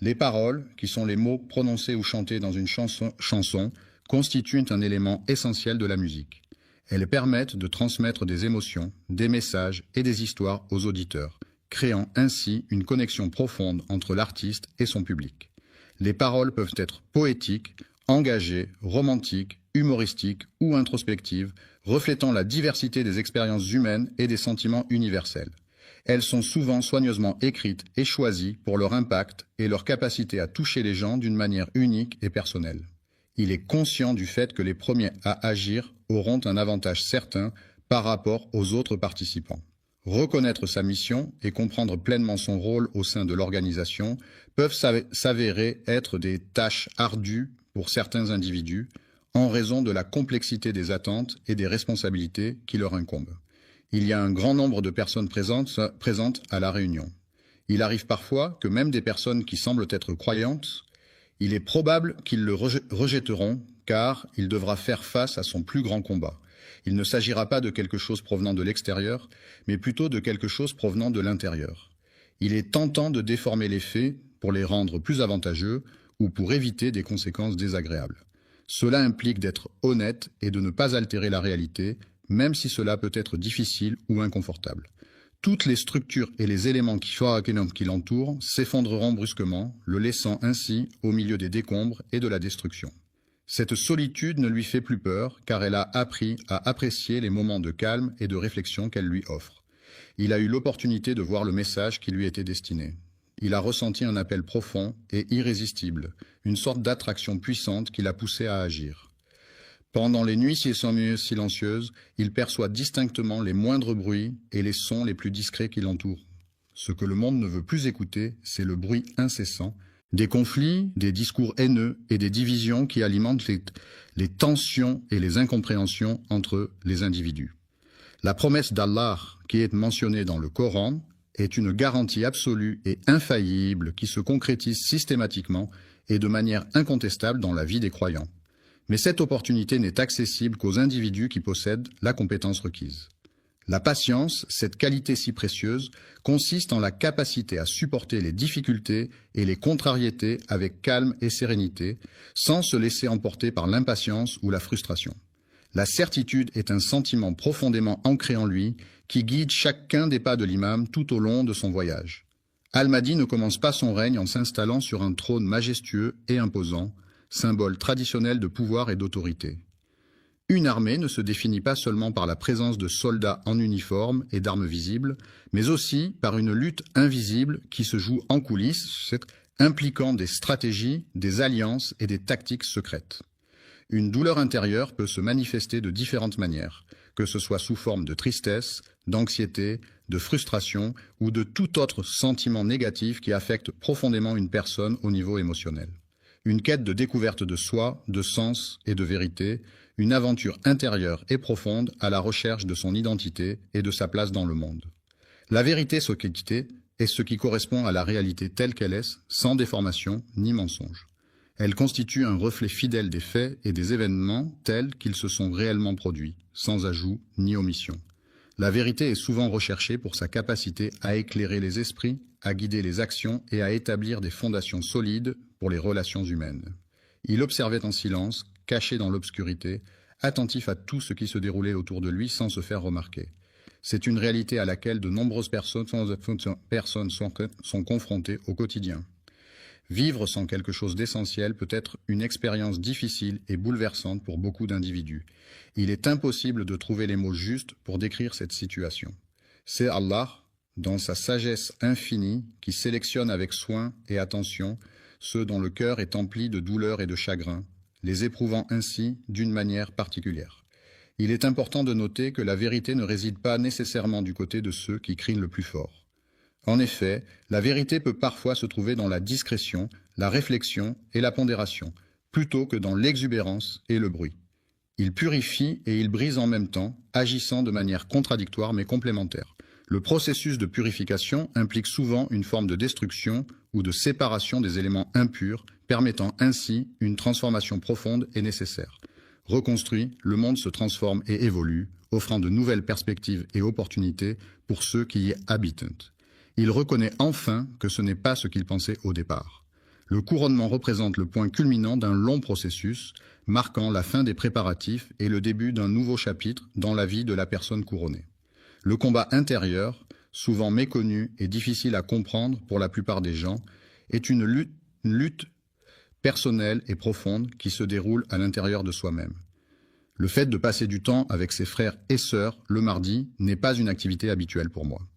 Les paroles, qui sont les mots prononcés ou chantés dans une chanson, constituent un élément essentiel de la musique. Elles permettent de transmettre des émotions, des messages et des histoires aux auditeurs, créant ainsi une connexion profonde entre l'artiste et son public. Les paroles peuvent être poétiques, engagées, romantiques, humoristiques ou introspectives, reflétant la diversité des expériences humaines et des sentiments universels. Elles sont souvent soigneusement écrites et choisies pour leur impact et leur capacité à toucher les gens d'une manière unique et personnelle. Il est conscient du fait que les premiers à agir auront un avantage certain par rapport aux autres participants. Reconnaître sa mission et comprendre pleinement son rôle au sein de l'organisation peuvent s'avérer être des tâches ardues pour certains individus en raison de la complexité des attentes et des responsabilités qui leur incombent. Il y a un grand nombre de personnes présentes à la réunion. Il arrive parfois que même des personnes qui semblent être croyantes, il est probable qu'ils le rejetteront car il devra faire face à son plus grand combat. Il ne s'agira pas de quelque chose provenant de l'extérieur, mais plutôt de quelque chose provenant de l'intérieur. Il est tentant de déformer les faits pour les rendre plus avantageux ou pour éviter des conséquences désagréables. Cela implique d'être honnête et de ne pas altérer la réalité, même si cela peut être difficile ou inconfortable. Toutes les structures et les éléments qui l'entourent s'effondreront brusquement, le laissant ainsi au milieu des décombres et de la destruction. Cette solitude ne lui fait plus peur, car elle a appris à apprécier les moments de calme et de réflexion qu'elle lui offre. Il a eu l'opportunité de voir le message qui lui était destiné. Il a ressenti un appel profond et irrésistible, une sorte d'attraction puissante qui l'a poussé à agir. Pendant les nuits silencieuses, il perçoit distinctement les moindres bruits et les sons les plus discrets qui l'entourent. Ce que le monde ne veut plus écouter, c'est le bruit incessant, des conflits, des discours haineux et des divisions qui alimentent les tensions et les incompréhensions entre les individus. La promesse d'Allah, qui est mentionnée dans le Coran, est une garantie absolue et infaillible qui se concrétise systématiquement et de manière incontestable dans la vie des croyants. Mais cette opportunité n'est accessible qu'aux individus qui possèdent la compétence requise. La patience, cette qualité si précieuse, consiste en la capacité à supporter les difficultés et les contrariétés avec calme et sérénité, sans se laisser emporter par l'impatience ou la frustration. La certitude est un sentiment profondément ancré en lui qui guide chacun des pas de l'imam tout au long de son voyage. Al-Mahdi ne commence pas son règne en s'installant sur un trône majestueux et imposant, symbole traditionnel de pouvoir et d'autorité. Une armée ne se définit pas seulement par la présence de soldats en uniforme et d'armes visibles, mais aussi par une lutte invisible qui se joue en coulisses, impliquant des stratégies, des alliances et des tactiques secrètes. Une douleur intérieure peut se manifester de différentes manières, que ce soit sous forme de tristesse, d'anxiété, de frustration ou de tout autre sentiment négatif qui affecte profondément une personne au niveau émotionnel. Une quête de découverte de soi, de sens et de vérité, une aventure intérieure et profonde à la recherche de son identité et de sa place dans le monde. La vérité est ce qui correspond à la réalité telle qu'elle est, sans déformation ni mensonge. Elle constitue un reflet fidèle des faits et des événements tels qu'ils se sont réellement produits, sans ajout ni omission. La vérité est souvent recherchée pour sa capacité à éclairer les esprits, à guider les actions et à établir des fondations solides pour les relations humaines. Il observait en silence, caché dans l'obscurité, attentif à tout ce qui se déroulait autour de lui sans se faire remarquer. C'est une réalité à laquelle de nombreuses personnes sont confrontées au quotidien. Vivre sans quelque chose d'essentiel peut être une expérience difficile et bouleversante pour beaucoup d'individus. Il est impossible de trouver les mots justes pour décrire cette situation. C'est Allah, dans sa sagesse infinie, qui sélectionne avec soin et attention ceux dont le cœur est empli de douleur et de chagrin, les éprouvant ainsi d'une manière particulière. Il est important de noter que la vérité ne réside pas nécessairement du côté de ceux qui crient le plus fort. En effet, la vérité peut parfois se trouver dans la discrétion, la réflexion et la pondération, plutôt que dans l'exubérance et le bruit. Il purifie et il brise en même temps, agissant de manière contradictoire mais complémentaire. Le processus de purification implique souvent une forme de destruction ou de séparation des éléments impurs, permettant ainsi une transformation profonde et nécessaire. Reconstruit, le monde se transforme et évolue, offrant de nouvelles perspectives et opportunités pour ceux qui y habitent. Il reconnaît enfin que ce n'est pas ce qu'il pensait au départ. Le couronnement représente le point culminant d'un long processus, marquant la fin des préparatifs et le début d'un nouveau chapitre dans la vie de la personne couronnée. Le combat intérieur, souvent méconnu et difficile à comprendre pour la plupart des gens, est une lutte personnelle et profonde qui se déroule à l'intérieur de soi-même. Le fait de passer du temps avec ses frères et sœurs le mardi n'est pas une activité habituelle pour moi.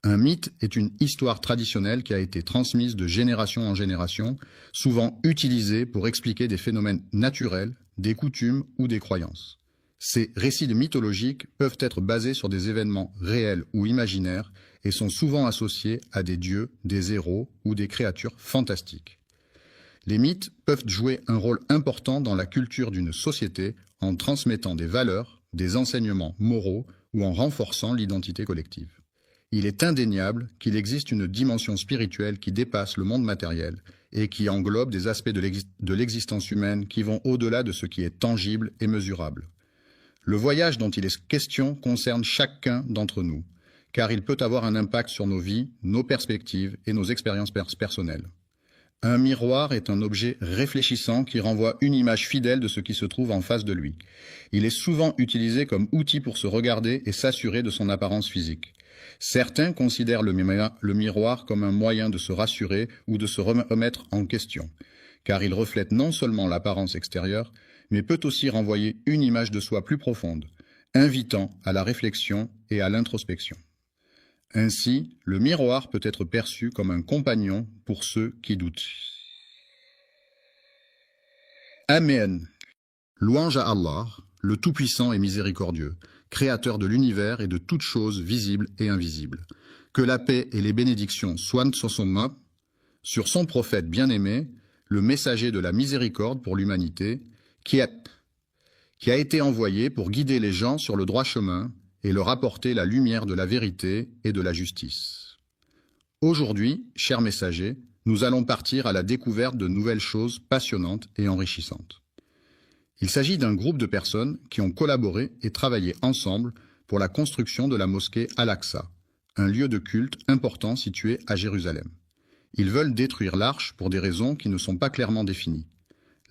Un mythe est une histoire traditionnelle qui a été transmise de génération en génération, souvent utilisée pour expliquer des phénomènes naturels, des coutumes ou des croyances. Ces récits mythologiques peuvent être basés sur des événements réels ou imaginaires et sont souvent associés à des dieux, des héros ou des créatures fantastiques. Les mythes peuvent jouer un rôle important dans la culture d'une société en transmettant des valeurs, des enseignements moraux ou en renforçant l'identité collective. Il est indéniable qu'il existe une dimension spirituelle qui dépasse le monde matériel et qui englobe des aspects de l'existence humaine qui vont au-delà de ce qui est tangible et mesurable. Le voyage dont il est question concerne chacun d'entre nous, car il peut avoir un impact sur nos vies, nos perspectives et nos expériences personnelles. Un miroir est un objet réfléchissant qui renvoie une image fidèle de ce qui se trouve en face de lui. Il est souvent utilisé comme outil pour se regarder et s'assurer de son apparence physique. Certains considèrent le miroir comme un moyen de se rassurer ou de se remettre en question, car il reflète non seulement l'apparence extérieure, mais peut aussi renvoyer une image de soi plus profonde, invitant à la réflexion et à l'introspection. Ainsi, le miroir peut être perçu comme un compagnon pour ceux qui doutent. Amen. Louange à Allah, le Tout-Puissant et Miséricordieux, Créateur de l'univers et de toutes choses visibles et invisibles. Que la paix et les bénédictions soient sur son prophète bien-aimé, le messager de la miséricorde pour l'humanité, qui a été envoyé pour guider les gens sur le droit chemin et leur apporter la lumière de la vérité et de la justice. Aujourd'hui, chers messagers, nous allons partir à la découverte de nouvelles choses passionnantes et enrichissantes. Il s'agit d'un groupe de personnes qui ont collaboré et travaillé ensemble pour la construction de la mosquée Al-Aqsa, un lieu de culte important situé à Jérusalem. Ils veulent détruire l'arche pour des raisons qui ne sont pas clairement définies.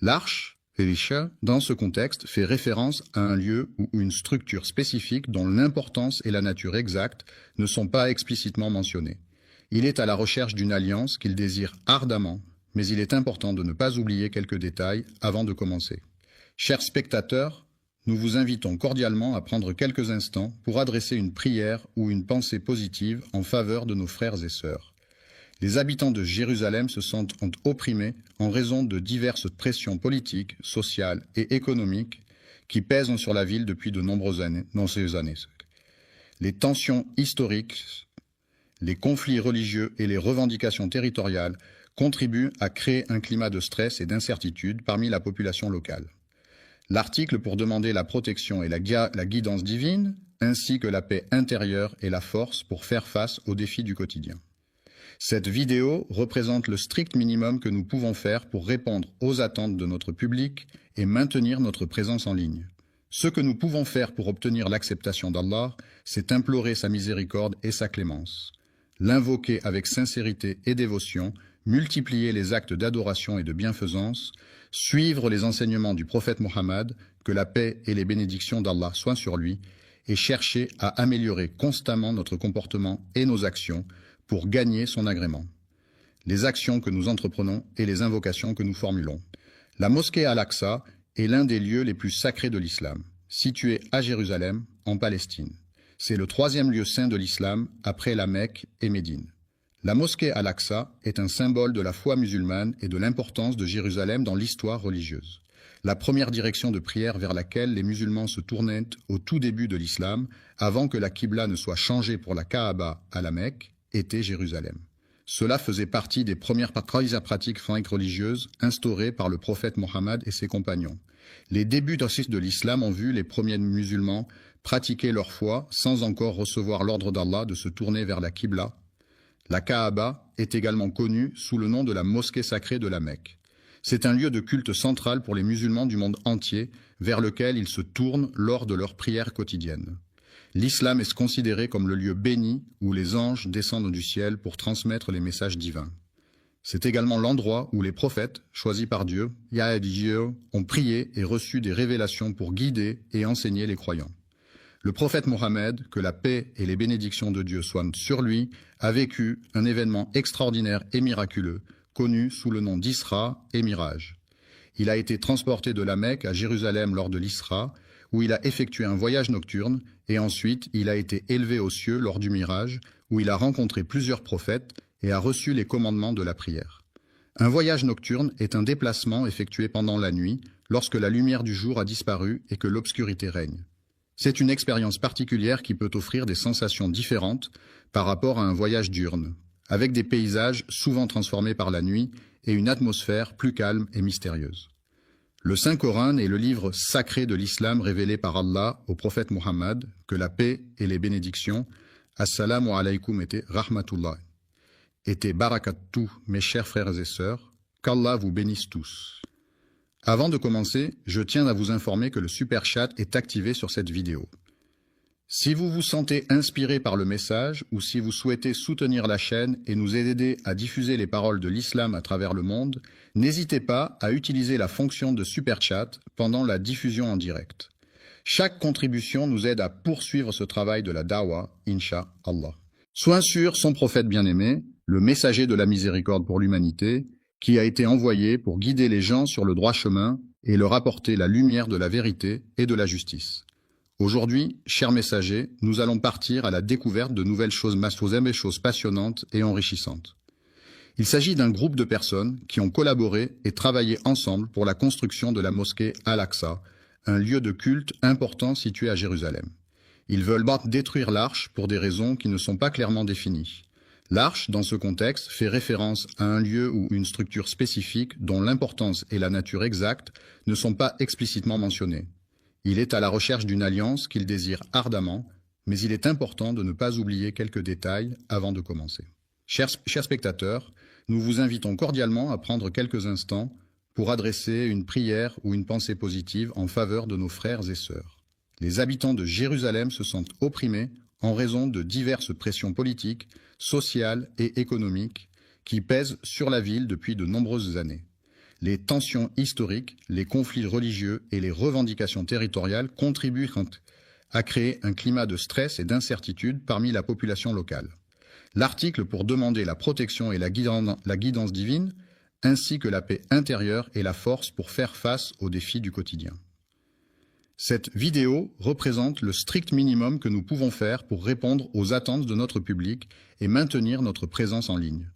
L'arche, Elisha, dans ce contexte, fait référence à un lieu ou une structure spécifique dont l'importance et la nature exacte ne sont pas explicitement mentionnées. Il est à la recherche d'une alliance qu'il désire ardemment, mais il est important de ne pas oublier quelques détails avant de commencer. Chers spectateurs, nous vous invitons cordialement à prendre quelques instants pour adresser une prière ou une pensée positive en faveur de nos frères et sœurs. Les habitants de Jérusalem se sentent opprimés en raison de diverses pressions politiques, sociales et économiques qui pèsent sur la ville depuis de nombreuses années. Les tensions historiques, les conflits religieux et les revendications territoriales contribuent à créer un climat de stress et d'incertitude parmi la population locale. L'article pour demander la protection et la guidance divine, ainsi que la paix intérieure et la force pour faire face aux défis du quotidien. Cette vidéo représente le strict minimum que nous pouvons faire pour répondre aux attentes de notre public et maintenir notre présence en ligne. Ce que nous pouvons faire pour obtenir l'acceptation d'Allah, c'est implorer sa miséricorde et sa clémence, l'invoquer avec sincérité et dévotion, multiplier les actes d'adoration et de bienfaisance, suivre les enseignements du prophète Mohammed, que la paix et les bénédictions d'Allah soient sur lui, et chercher à améliorer constamment notre comportement et nos actions pour gagner son agrément. Les actions que nous entreprenons et les invocations que nous formulons. La mosquée Al-Aqsa est l'un des lieux les plus sacrés de l'islam, situé à Jérusalem, en Palestine. C'est le troisième lieu saint de l'islam après la Mecque et Médine. La mosquée Al-Aqsa est un symbole de la foi musulmane et de l'importance de Jérusalem dans l'histoire religieuse. La première direction de prière vers laquelle les musulmans se tournaient au tout début de l'islam, avant que la Qibla ne soit changée pour la Kaaba à la Mecque, était Jérusalem. Cela faisait partie des premières pratiques religieuses instaurées par le prophète Mohammed et ses compagnons. Les débuts de l'islam ont vu les premiers musulmans pratiquer leur foi sans encore recevoir l'ordre d'Allah de se tourner vers la Qibla. La Kaaba est également connue sous le nom de la mosquée sacrée de la Mecque. C'est un lieu de culte central pour les musulmans du monde entier vers lequel ils se tournent lors de leurs prières quotidiennes. L'islam est considéré comme le lieu béni où les anges descendent du ciel pour transmettre les messages divins. C'est également l'endroit où les prophètes, choisis par Dieu, ont prié et reçu des révélations pour guider et enseigner les croyants. Le prophète Mohammed, que la paix et les bénédictions de Dieu soient sur lui, a vécu un événement extraordinaire et miraculeux, connu sous le nom d'Isra et Miraj. Il a été transporté de la Mecque à Jérusalem lors de l'Isra, où il a effectué un voyage nocturne, et ensuite il a été élevé aux cieux lors du Miraj, où il a rencontré plusieurs prophètes et a reçu les commandements de la prière. Un voyage nocturne est un déplacement effectué pendant la nuit, lorsque la lumière du jour a disparu et que l'obscurité règne. C'est une expérience particulière qui peut offrir des sensations différentes par rapport à un voyage diurne, avec des paysages souvent transformés par la nuit et une atmosphère plus calme et mystérieuse. Le Saint-Coran est le livre sacré de l'islam révélé par Allah au prophète Mohammed, que la paix et les bénédictions, assalamu alaykum et rahmatullah, et barakatuh, mes chers frères et sœurs, qu'Allah vous bénisse tous. Avant de commencer, je tiens à vous informer que le super chat est activé sur cette vidéo. Si vous vous sentez inspiré par le message ou si vous souhaitez soutenir la chaîne et nous aider à diffuser les paroles de l'islam à travers le monde, n'hésitez pas à utiliser la fonction de super chat pendant la diffusion en direct. Chaque contribution nous aide à poursuivre ce travail de la dawa, Inch'Allah. Soit sur son prophète bien-aimé, le messager de la miséricorde pour l'humanité, qui a été envoyé pour guider les gens sur le droit chemin et leur apporter la lumière de la vérité et de la justice. Aujourd'hui, chers messagers, nous allons partir à la découverte de nouvelles choses passionnantes et enrichissantes. Il s'agit d'un groupe de personnes qui ont collaboré et travaillé ensemble pour la construction de la mosquée Al-Aqsa, un lieu de culte important situé à Jérusalem. Ils veulent détruire l'arche pour des raisons qui ne sont pas clairement définies. L'arche, dans ce contexte, fait référence à un lieu ou une structure spécifique dont l'importance et la nature exacte ne sont pas explicitement mentionnées. Il est à la recherche d'une alliance qu'il désire ardemment, mais il est important de ne pas oublier quelques détails avant de commencer. Chers spectateurs, nous vous invitons cordialement à prendre quelques instants pour adresser une prière ou une pensée positive en faveur de nos frères et sœurs. Les habitants de Jérusalem se sentent opprimés en raison de diverses pressions politiques, sociales et économiques qui pèsent sur la ville depuis de nombreuses années. Les tensions historiques, les conflits religieux et les revendications territoriales contribuent à créer un climat de stress et d'incertitude parmi la population locale. L'article pour demander la protection et la guidance divine, ainsi que la paix intérieure et la force pour faire face aux défis du quotidien. Cette vidéo représente le strict minimum que nous pouvons faire pour répondre aux attentes de notre public et maintenir notre présence en ligne.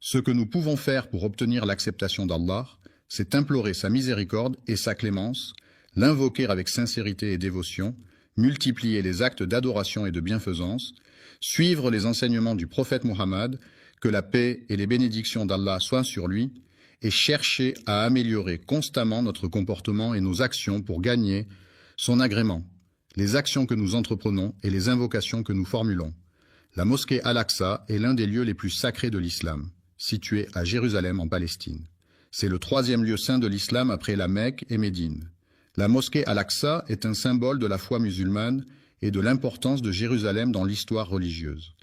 Ce que nous pouvons faire pour obtenir l'acceptation d'Allah, c'est implorer sa miséricorde et sa clémence, l'invoquer avec sincérité et dévotion, multiplier les actes d'adoration et de bienfaisance, suivre les enseignements du prophète Mohammed, que la paix et les bénédictions d'Allah soient sur lui, et chercher à améliorer constamment notre comportement et nos actions pour gagner son agrément, les actions que nous entreprenons et les invocations que nous formulons. La mosquée Al-Aqsa est l'un des lieux les plus sacrés de l'islam, situé à Jérusalem en Palestine. C'est le troisième lieu saint de l'islam après la Mecque et Médine. La mosquée Al-Aqsa est un symbole de la foi musulmane et de l'importance de Jérusalem dans l'histoire religieuse.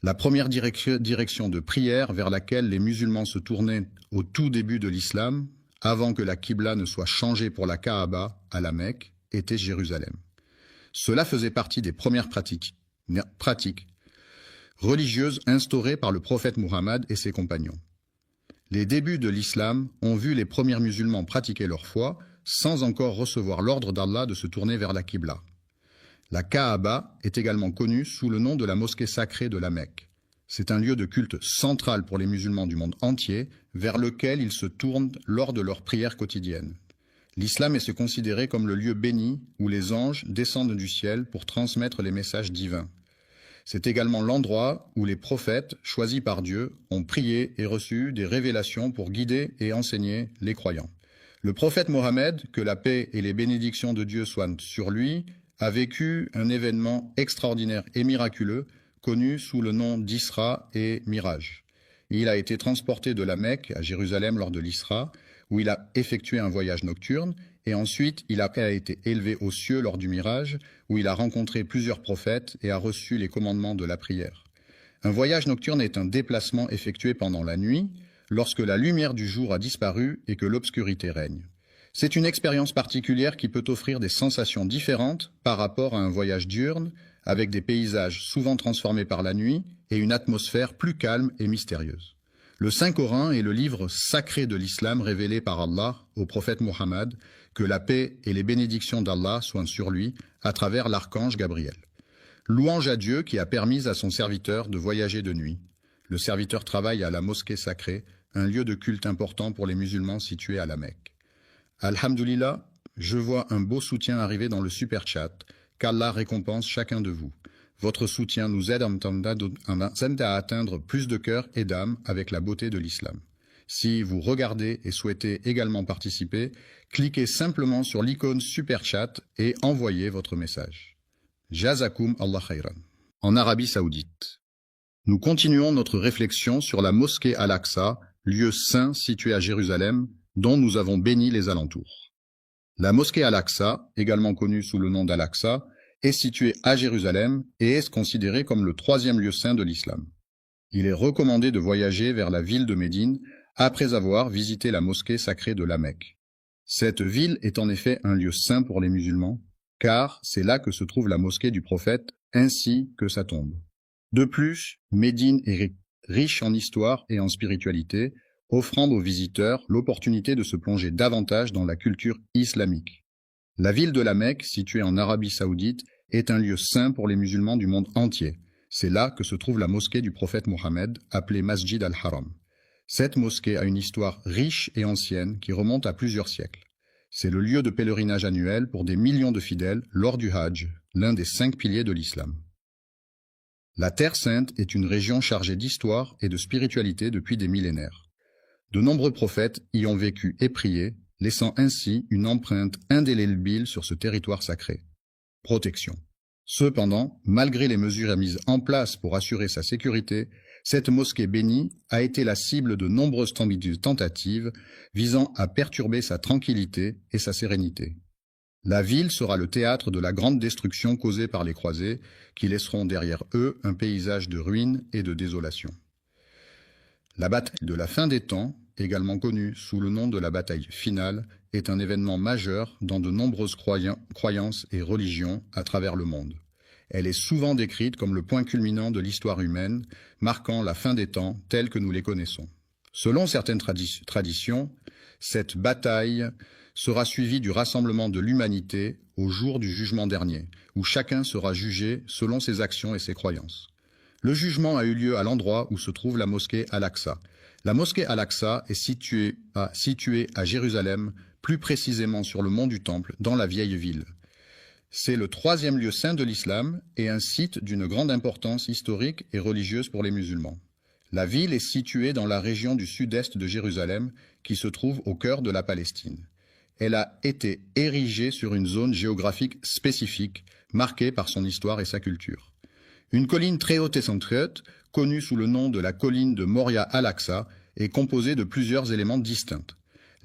La première direction de prière vers laquelle les musulmans se tournaient au tout début de l'islam, avant que la Qibla ne soit changée pour la Kaaba à la Mecque, était Jérusalem. Cela faisait partie des premières pratiques religieuses instaurées par le prophète Muhammad et ses compagnons. Les débuts de l'islam ont vu les premiers musulmans pratiquer leur foi sans encore recevoir l'ordre d'Allah de se tourner vers la Qibla. La Kaaba est également connue sous le nom de la mosquée sacrée de la Mecque. C'est un lieu de culte central pour les musulmans du monde entier, vers lequel ils se tournent lors de leurs prières quotidiennes. L'islam est considéré comme le lieu béni où les anges descendent du ciel pour transmettre les messages divins. C'est également l'endroit où les prophètes, choisis par Dieu, ont prié et reçu des révélations pour guider et enseigner les croyants. Le prophète Mohammed, que la paix et les bénédictions de Dieu soient sur lui, a vécu un événement extraordinaire et miraculeux, connu sous le nom d'Isra et Miraj. Il a été transporté de la Mecque à Jérusalem lors de l'Isra, où il a effectué un voyage nocturne, et ensuite il a été élevé aux cieux lors du Miraj, où il a rencontré plusieurs prophètes et a reçu les commandements de la prière. Un voyage nocturne est un déplacement effectué pendant la nuit, lorsque la lumière du jour a disparu et que l'obscurité règne. C'est une expérience particulière qui peut offrir des sensations différentes par rapport à un voyage diurne, avec des paysages souvent transformés par la nuit et une atmosphère plus calme et mystérieuse. Le Saint-Coran est le livre sacré de l'islam révélé par Allah au prophète Muhammad, que la paix et les bénédictions d'Allah soient sur lui à travers l'archange Gabriel. Louange à Dieu qui a permis à son serviteur de voyager de nuit. Le serviteur travaille à la mosquée sacrée, un lieu de culte important pour les musulmans situé à la Mecque. Alhamdulillah, je vois un beau soutien arriver dans le super chat. Qu'Allah récompense chacun de vous. Votre soutien nous aide à atteindre plus de cœurs et d'âmes avec la beauté de l'islam. Si vous regardez et souhaitez également participer, cliquez simplement sur l'icône super chat et envoyez votre message. Jazakum Allah khayran. En Arabie Saoudite. Nous continuons notre réflexion sur la mosquée Al-Aqsa, lieu saint situé à Jérusalem, dont nous avons béni les alentours. La mosquée Al-Aqsa, également connue sous le nom d'Al-Aqsa, est située à Jérusalem et est considérée comme le troisième lieu saint de l'islam. Il est recommandé de voyager vers la ville de Médine après avoir visité la mosquée sacrée de la Mecque. Cette ville est en effet un lieu saint pour les musulmans, car c'est là que se trouve la mosquée du prophète ainsi que sa tombe. De plus, Médine est riche en histoire et en spiritualité, offrant aux visiteurs l'opportunité de se plonger davantage dans la culture islamique. La ville de la Mecque, située en Arabie Saoudite, est un lieu saint pour les musulmans du monde entier. C'est là que se trouve la mosquée du prophète Mohammed, appelée Masjid al-Haram. Cette mosquée a une histoire riche et ancienne qui remonte à plusieurs siècles. C'est le lieu de pèlerinage annuel pour des millions de fidèles lors du Hajj, l'un des 5 piliers de l'islam. La Terre Sainte est une région chargée d'histoire et de spiritualité depuis des millénaires. De nombreux prophètes y ont vécu et prié, laissant ainsi une empreinte indélébile sur ce territoire sacré. Protection. Cependant, malgré les mesures mises en place pour assurer sa sécurité, cette mosquée bénie a été la cible de nombreuses tentatives visant à perturber sa tranquillité et sa sérénité. La ville sera le théâtre de la grande destruction causée par les croisés, qui laisseront derrière eux un paysage de ruines et de désolation. La bataille de la fin des temps, également connue sous le nom de la bataille finale, est un événement majeur dans de nombreuses croyances et religions à travers le monde. Elle est souvent décrite comme le point culminant de l'histoire humaine, marquant la fin des temps tels que nous les connaissons. Selon certaines traditions, cette bataille sera suivie du rassemblement de l'humanité au jour du jugement dernier, où chacun sera jugé selon ses actions et ses croyances. Le jugement a eu lieu à l'endroit où se trouve la mosquée Al-Aqsa. La mosquée Al-Aqsa est située à Jérusalem, plus précisément sur le mont du Temple, dans la vieille ville. C'est le troisième lieu saint de l'islam et un site d'une grande importance historique et religieuse pour les musulmans. La ville est située dans la région du sud-est de Jérusalem, qui se trouve au cœur de la Palestine. Elle a été érigée sur une zone géographique spécifique, marquée par son histoire et sa culture. Une colline très haute et centrieuse, connue sous le nom de la colline de Moria Al-Aqsa, est composée de plusieurs éléments distincts.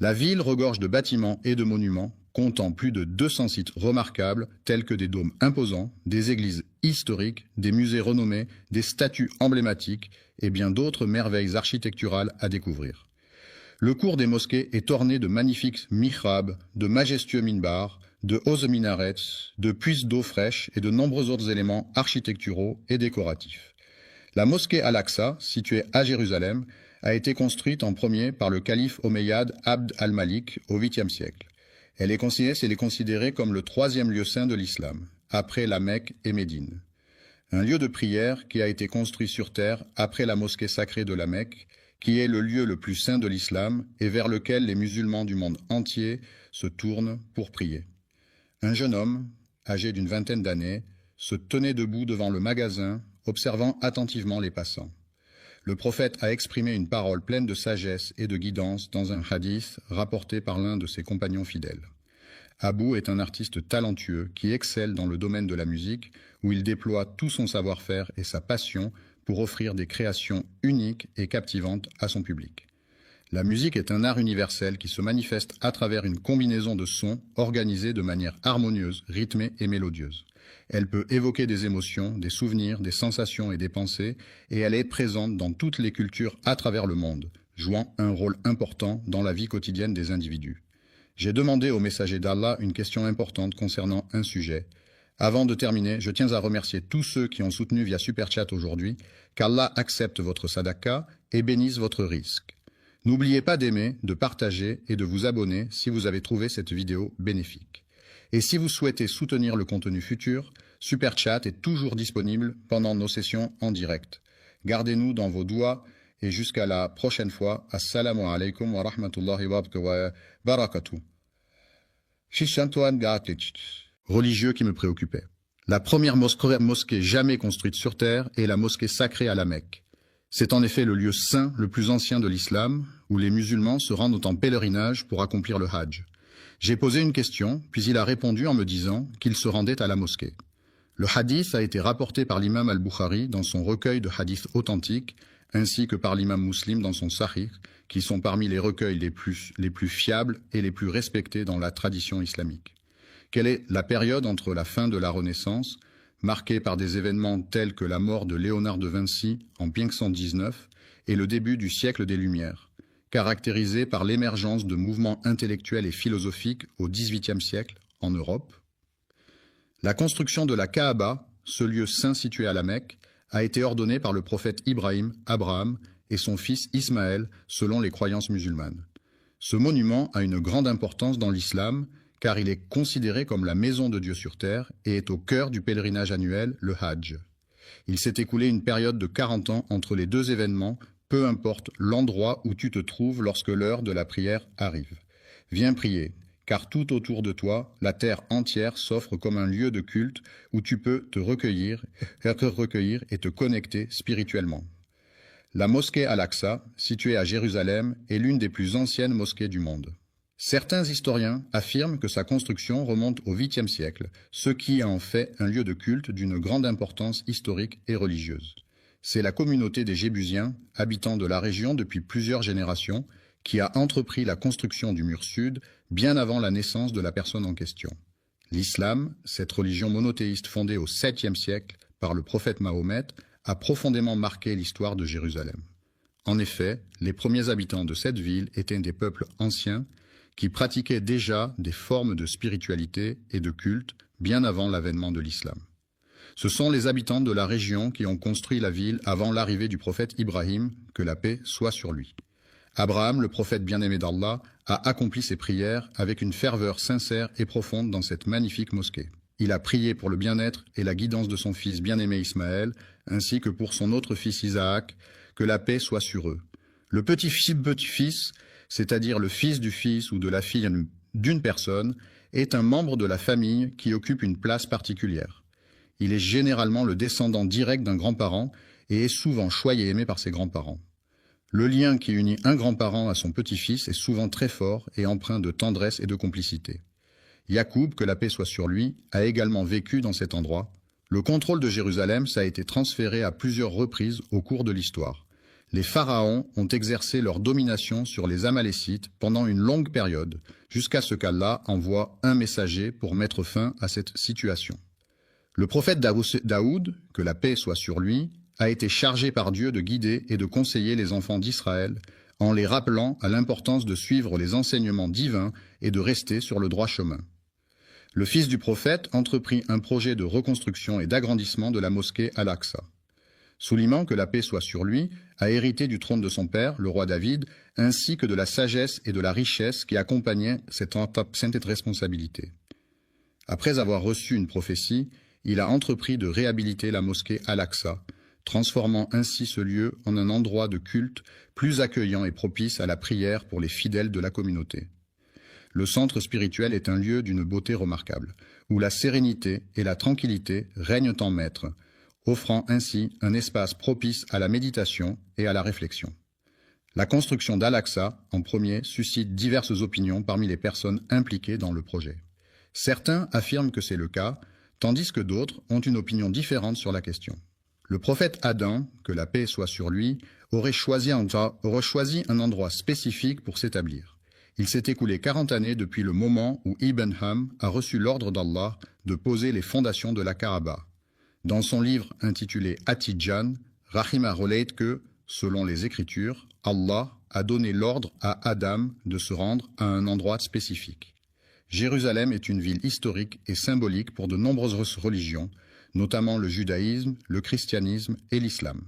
La ville regorge de bâtiments et de monuments, comptant plus de 200 sites remarquables tels que des dômes imposants, des églises historiques, des musées renommés, des statues emblématiques et bien d'autres merveilles architecturales à découvrir. Le cours des mosquées est orné de magnifiques mihrabs, de majestueux minbars, de hauts minarets, de puits d'eau fraîche et de nombreux autres éléments architecturaux et décoratifs. La mosquée Al-Aqsa, située à Jérusalem, a été construite en premier par le calife omeyyade Abd al-Malik au 8e siècle. Elle est considérée comme le 3e lieu saint de l'islam, après la Mecque et Médine. Un lieu de prière qui a été construit sur terre après la mosquée sacrée de la Mecque, qui est le lieu le plus saint de l'islam et vers lequel les musulmans du monde entier se tournent pour prier. Un jeune homme, âgé d'une vingtaine d'années, se tenait debout devant le magasin, observant attentivement les passants. Le prophète a exprimé une parole pleine de sagesse et de guidance dans un hadith rapporté par l'un de ses compagnons fidèles. Abou est un artiste talentueux qui excelle dans le domaine de la musique, où il déploie tout son savoir-faire et sa passion pour offrir des créations uniques et captivantes à son public. La musique est un art universel qui se manifeste à travers une combinaison de sons organisés de manière harmonieuse, rythmée et mélodieuse. Elle peut évoquer des émotions, des souvenirs, des sensations et des pensées, et elle est présente dans toutes les cultures à travers le monde, jouant un rôle important dans la vie quotidienne des individus. J'ai demandé au messager d'Allah une question importante concernant un sujet. Avant de terminer, je tiens à remercier tous ceux qui ont soutenu via Super Chat aujourd'hui, qu'Allah accepte votre sadaqa et bénisse votre risque. N'oubliez pas d'aimer, de partager et de vous abonner si vous avez trouvé cette vidéo bénéfique. Et si vous souhaitez soutenir le contenu futur, Super Chat est toujours disponible pendant nos sessions en direct. Gardez-nous dans vos doigts et jusqu'à la prochaine fois. Assalamu alaikum wa rahmatullahi wa barakatuh. Religieux qui me préoccupait. La première mosquée jamais construite sur terre est la mosquée sacrée à la Mecque. C'est en effet le lieu saint le plus ancien de l'islam, où les musulmans se rendent en pèlerinage pour accomplir le Hajj. J'ai posé une question, puis il a répondu en me disant qu'il se rendait à la mosquée. Le hadith a été rapporté par l'imam al-Bukhari dans son recueil de hadiths authentiques, ainsi que par l'imam Muslim dans son Sahih, qui sont parmi les recueils les plus fiables et les plus respectés dans la tradition islamique. Quelle est la période entre la fin de la Renaissance, marquée par des événements tels que la mort de Léonard de Vinci en 1519 et le début du siècle des Lumières, caractérisée par l'émergence de mouvements intellectuels et philosophiques au XVIIIe siècle en Europe? La construction de la Kaaba, ce lieu saint situé à la Mecque, a été ordonnée par le prophète Ibrahim, Abraham et son fils Ismaël selon les croyances musulmanes. Ce monument a une grande importance dans l'islam car il est considéré comme la maison de Dieu sur terre et est au cœur du pèlerinage annuel, le Hajj. Il s'est écoulé une période de 40 ans entre les deux événements, peu importe l'endroit où tu te trouves lorsque l'heure de la prière arrive. Viens prier, car tout autour de toi, la terre entière s'offre comme un lieu de culte où tu peux te recueillir et te connecter spirituellement. La mosquée Al-Aqsa, située à Jérusalem, est l'une des plus anciennes mosquées du monde. Certains historiens affirment que sa construction remonte au 8e siècle, ce qui en fait un lieu de culte d'une grande importance historique et religieuse. C'est la communauté des Jébusiens, habitants de la région depuis plusieurs générations, qui a entrepris la construction du mur sud bien avant la naissance de la personne en question. L'islam, cette religion monothéiste fondée au 7e siècle par le prophète Mahomet, a profondément marqué l'histoire de Jérusalem. En effet, les premiers habitants de cette ville étaient des peuples anciens qui pratiquaient déjà des formes de spiritualité et de culte bien avant l'avènement de l'islam. Ce sont les habitants de la région qui ont construit la ville avant l'arrivée du prophète Ibrahim, que la paix soit sur lui. Abraham, le prophète bien-aimé d'Allah, a accompli ses prières avec une ferveur sincère et profonde dans cette magnifique mosquée. Il a prié pour le bien-être et la guidance de son fils bien-aimé Ismaël, ainsi que pour son autre fils Isaac, que la paix soit sur eux. Le petit-fils, c'est-à-dire le fils du fils ou de la fille d'une personne, est un membre de la famille qui occupe une place particulière. Il est généralement le descendant direct d'un grand-parent et est souvent choyé et aimé par ses grands-parents. Le lien qui unit un grand-parent à son petit-fils est souvent très fort et empreint de tendresse et de complicité. Yacoub, que la paix soit sur lui, a également vécu dans cet endroit. Le contrôle de Jérusalem, ça a été transféré à plusieurs reprises au cours de l'histoire. Les pharaons ont exercé leur domination sur les Amalécites pendant une longue période, jusqu'à ce qu'Allah envoie un messager pour mettre fin à cette situation. Le prophète Daoud, que la paix soit sur lui, a été chargé par Dieu de guider et de conseiller les enfants d'Israël, en les rappelant à l'importance de suivre les enseignements divins et de rester sur le droit chemin. Le fils du prophète entreprit un projet de reconstruction et d'agrandissement de la mosquée Al-Aqsa. Sulayman, que la paix soit sur lui, a hérité du trône de son père, le roi David, ainsi que de la sagesse et de la richesse qui accompagnaient cette responsabilité. Après avoir reçu une prophétie, il a entrepris de réhabiliter la mosquée Al-Aqsa, transformant ainsi ce lieu en un endroit de culte plus accueillant et propice à la prière pour les fidèles de la communauté. Le centre spirituel est un lieu d'une beauté remarquable, où la sérénité et la tranquillité règnent en maître, offrant ainsi un espace propice à la méditation et à la réflexion. La construction d'Al-Aqsa, en premier, suscite diverses opinions parmi les personnes impliquées dans le projet. Certains affirment que c'est le cas, tandis que d'autres ont une opinion différente sur la question. Le prophète Adam, que la paix soit sur lui, aurait choisi un endroit spécifique pour s'établir. Il s'est écoulé 40 années depuis le moment où Ibn Ham a reçu l'ordre d'Allah de poser les fondations de la Kaaba. Dans son livre intitulé At-Tidjan, Rahima relate que, selon les Écritures, Allah a donné l'ordre à Adam de se rendre à un endroit spécifique. Jérusalem est une ville historique et symbolique pour de nombreuses religions, notamment le judaïsme, le christianisme et l'islam.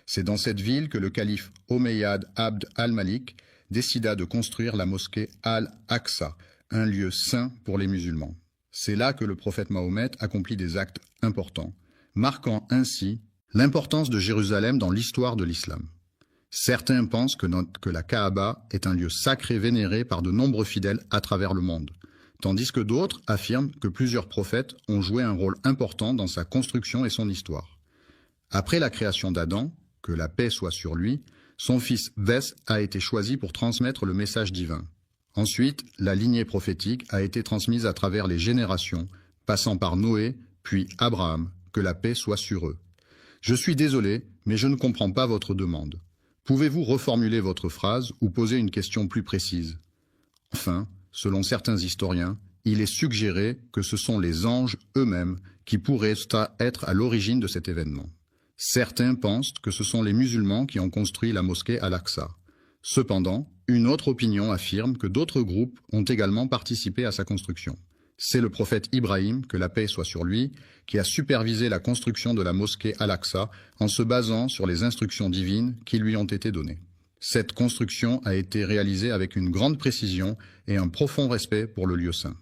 C'est dans cette ville que le calife Omeyyad Abd al-Malik décida de construire la mosquée Al-Aqsa, un lieu saint pour les musulmans. C'est là que le prophète Mahomet accomplit des actes importants, marquant ainsi l'importance de Jérusalem dans l'histoire de l'islam. Certains pensent que la Kaaba est un lieu sacré vénéré par de nombreux fidèles à travers le monde, tandis que d'autres affirment que plusieurs prophètes ont joué un rôle important dans sa construction et son histoire. Après la création d'Adam, que la paix soit sur lui, son fils Vès a été choisi pour transmettre le message divin. Ensuite, la lignée prophétique a été transmise à travers les générations, passant par Noé, puis Abraham, que la paix soit sur eux. Je suis désolé, mais je ne comprends pas votre demande. Pouvez-vous reformuler votre phrase ou poser une question plus précise? Enfin, selon certains historiens, il est suggéré que ce sont les anges eux-mêmes qui pourraient être à l'origine de cet événement. Certains pensent que ce sont les musulmans qui ont construit la mosquée Al-Aqsa. Cependant, une autre opinion affirme que d'autres groupes ont également participé à sa construction. C'est le prophète Ibrahim, que la paix soit sur lui, qui a supervisé la construction de la mosquée Al-Aqsa en se basant sur les instructions divines qui lui ont été données. Cette construction a été réalisée avec une grande précision et un profond respect pour le lieu saint.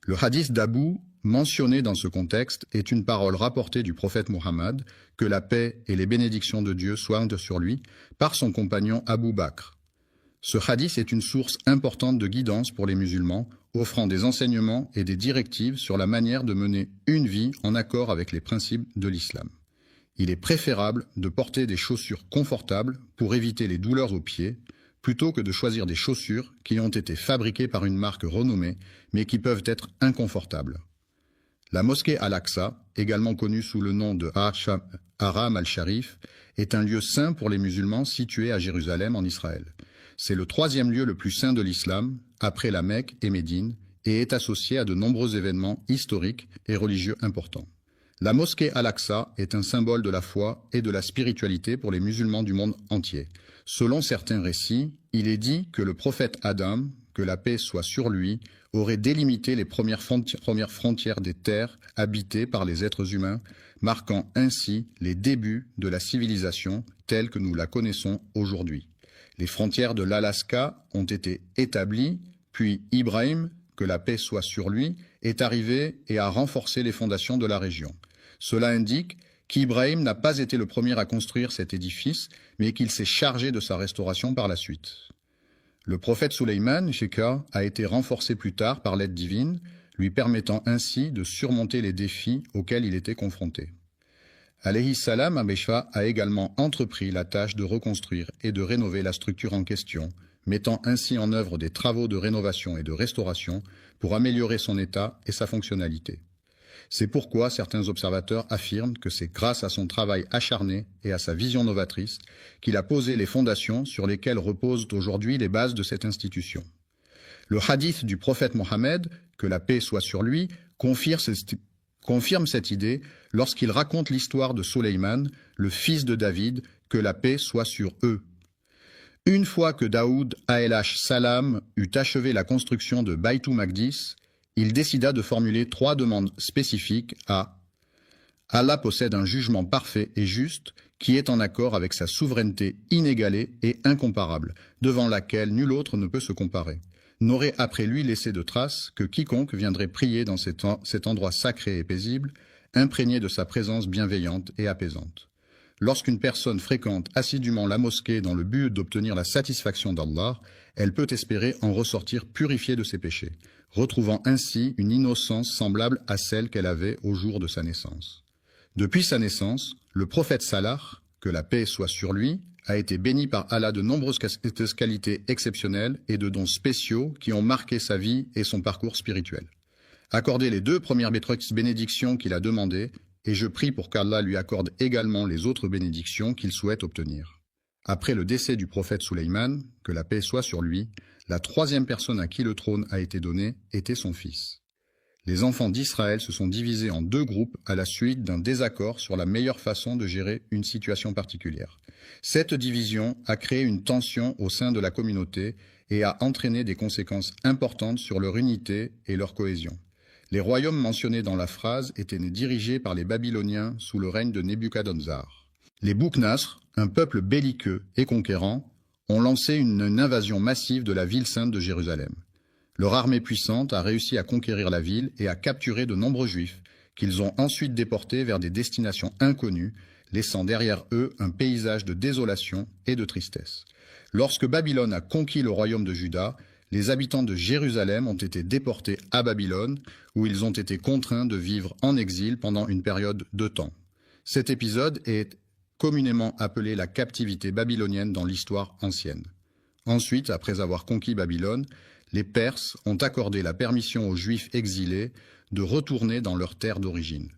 Le hadith d'Abu, mentionné dans ce contexte, est une parole rapportée du prophète Muhammad, que la paix et les bénédictions de Dieu soient sur lui, par son compagnon Abu Bakr. Ce hadith est une source importante de guidance pour les musulmans, offrant des enseignements et des directives sur la manière de mener une vie en accord avec les principes de l'islam. Il est préférable de porter des chaussures confortables pour éviter les douleurs aux pieds, plutôt que de choisir des chaussures qui ont été fabriquées par une marque renommée, mais qui peuvent être inconfortables. La mosquée Al-Aqsa, également connue sous le nom de Haram al-Sharif, est un lieu saint pour les musulmans situé à Jérusalem en Israël. C'est le troisième lieu le plus saint de l'islam, après la Mecque et Médine, et est associé à de nombreux événements historiques et religieux importants. La mosquée Al-Aqsa est un symbole de la foi et de la spiritualité pour les musulmans du monde entier. Selon certains récits, il est dit que le prophète Adam, que la paix soit sur lui, aurait délimité les premières frontières des terres habitées par les êtres humains, marquant ainsi les débuts de la civilisation telle que nous la connaissons aujourd'hui. Les frontières de l'Alaska ont été établies, puis Ibrahim, que la paix soit sur lui, est arrivé et a renforcé les fondations de la région. Cela indique qu'Ibrahim n'a pas été le premier à construire cet édifice, mais qu'il s'est chargé de sa restauration par la suite. Le prophète Sulayman, Sheka, a été renforcé plus tard par l'aide divine, lui permettant ainsi de surmonter les défis auxquels il était confronté. Alayhi salam Abeshfa a également entrepris la tâche de reconstruire et de rénover la structure en question, mettant ainsi en œuvre des travaux de rénovation et de restauration pour améliorer son état et sa fonctionnalité. C'est pourquoi certains observateurs affirment que c'est grâce à son travail acharné et à sa vision novatrice qu'il a posé les fondations sur lesquelles reposent aujourd'hui les bases de cette institution. Le hadith du prophète Mohammed, que la paix soit sur lui, confirme cette idée lorsqu'il raconte l'histoire de Souleyman, le fils de David, que la paix soit sur eux. Une fois que Daoud alayhi salam eut achevé la construction de Baytul Maqdis, il décida de formuler 3 demandes spécifiques à Allah possède un jugement parfait et juste qui est en accord avec sa souveraineté inégalée et incomparable, devant laquelle nul autre ne peut se comparer. N'aurait après lui laissé de traces que quiconque viendrait prier dans cet endroit sacré et paisible, imprégné de sa présence bienveillante et apaisante. Lorsqu'une personne fréquente assidûment la mosquée dans le but d'obtenir la satisfaction d'Allah, elle peut espérer en ressortir purifiée de ses péchés, retrouvant ainsi une innocence semblable à celle qu'elle avait au jour de sa naissance. Depuis sa naissance, le prophète Salah, que la paix soit sur lui, a été béni par Allah de nombreuses qualités exceptionnelles et de dons spéciaux qui ont marqué sa vie et son parcours spirituel. Accordez les 2 premières bénédictions qu'il a demandées, et je prie pour qu'Allah lui accorde également les autres bénédictions qu'il souhaite obtenir. Après le décès du prophète Souleyman, que la paix soit sur lui, la 3e personne à qui le trône a été donné était son fils. Les enfants d'Israël se sont divisés en 2 groupes à la suite d'un désaccord sur la meilleure façon de gérer une situation particulière. Cette division a créé une tension au sein de la communauté et a entraîné des conséquences importantes sur leur unité et leur cohésion. Les royaumes mentionnés dans la phrase étaient dirigés par les Babyloniens sous le règne de Nebuchadnezzar. Les Boukhnas, un peuple belliqueux et conquérant, ont lancé une invasion massive de la ville sainte de Jérusalem. Leur armée puissante a réussi à conquérir la ville et à capturer de nombreux juifs, qu'ils ont ensuite déportés vers des destinations inconnues, laissant derrière eux un paysage de désolation et de tristesse. Lorsque Babylone a conquis le royaume de Juda, les habitants de Jérusalem ont été déportés à Babylone, où ils ont été contraints de vivre en exil pendant une période de temps. Cet épisode est communément appelé la captivité babylonienne dans l'histoire ancienne. Ensuite, après avoir conquis Babylone, les Perses ont accordé la permission aux Juifs exilés de retourner dans leur terre d'origine.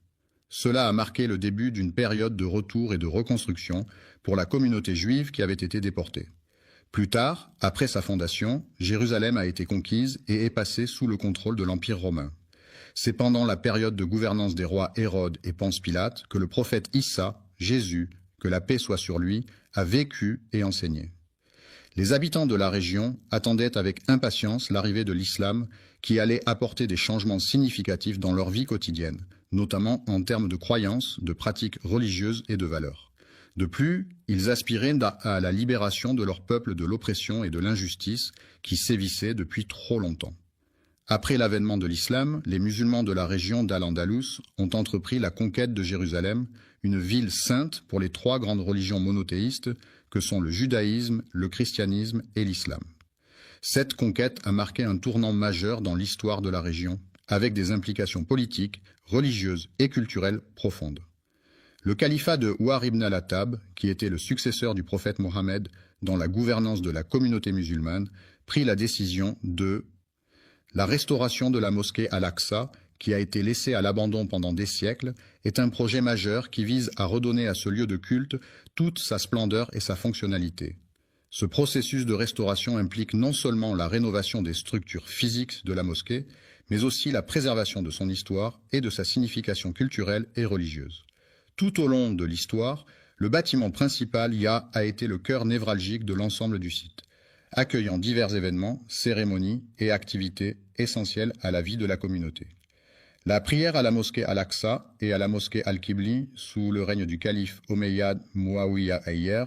Cela a marqué le début d'une période de retour et de reconstruction pour la communauté juive qui avait été déportée. Plus tard, après sa fondation, Jérusalem a été conquise et est passée sous le contrôle de l'Empire romain. C'est pendant la période de gouvernance des rois Hérode et Ponce Pilate que le prophète Issa, Jésus, que la paix soit sur lui, a vécu et enseigné. Les habitants de la région attendaient avec impatience l'arrivée de l'islam qui allait apporter des changements significatifs dans leur vie quotidienne, notamment en termes de croyances, de pratiques religieuses et de valeurs. De plus, ils aspiraient à la libération de leur peuple de l'oppression et de l'injustice qui sévissaient depuis trop longtemps. Après l'avènement de l'islam, les musulmans de la région d'Al-Andalus ont entrepris la conquête de Jérusalem, une ville sainte pour les 3 grandes religions monothéistes que sont le judaïsme, le christianisme et l'islam. Cette conquête a marqué un tournant majeur dans l'histoire de la région, avec des implications politiques, religieuses et culturelles profondes. Le califat de Ouar ibn al-Attab, qui était le successeur du prophète Mohammed dans la gouvernance de la communauté musulmane, prit la décision de la restauration de la mosquée Al-Aqsa, qui a été laissée à l'abandon pendant des siècles, est un projet majeur qui vise à redonner à ce lieu de culte toute sa splendeur et sa fonctionnalité. Ce processus de restauration implique non seulement la rénovation des structures physiques de la mosquée, mais aussi la préservation de son histoire et de sa signification culturelle et religieuse. Tout au long de l'histoire, le bâtiment principal a été le cœur névralgique de l'ensemble du site, accueillant divers événements, cérémonies et activités essentielles à la vie de la communauté. La prière à la mosquée Al-Aqsa et à la mosquée Al-Qibli, sous le règne du calife Omeyyade Muawiyya Ayyer,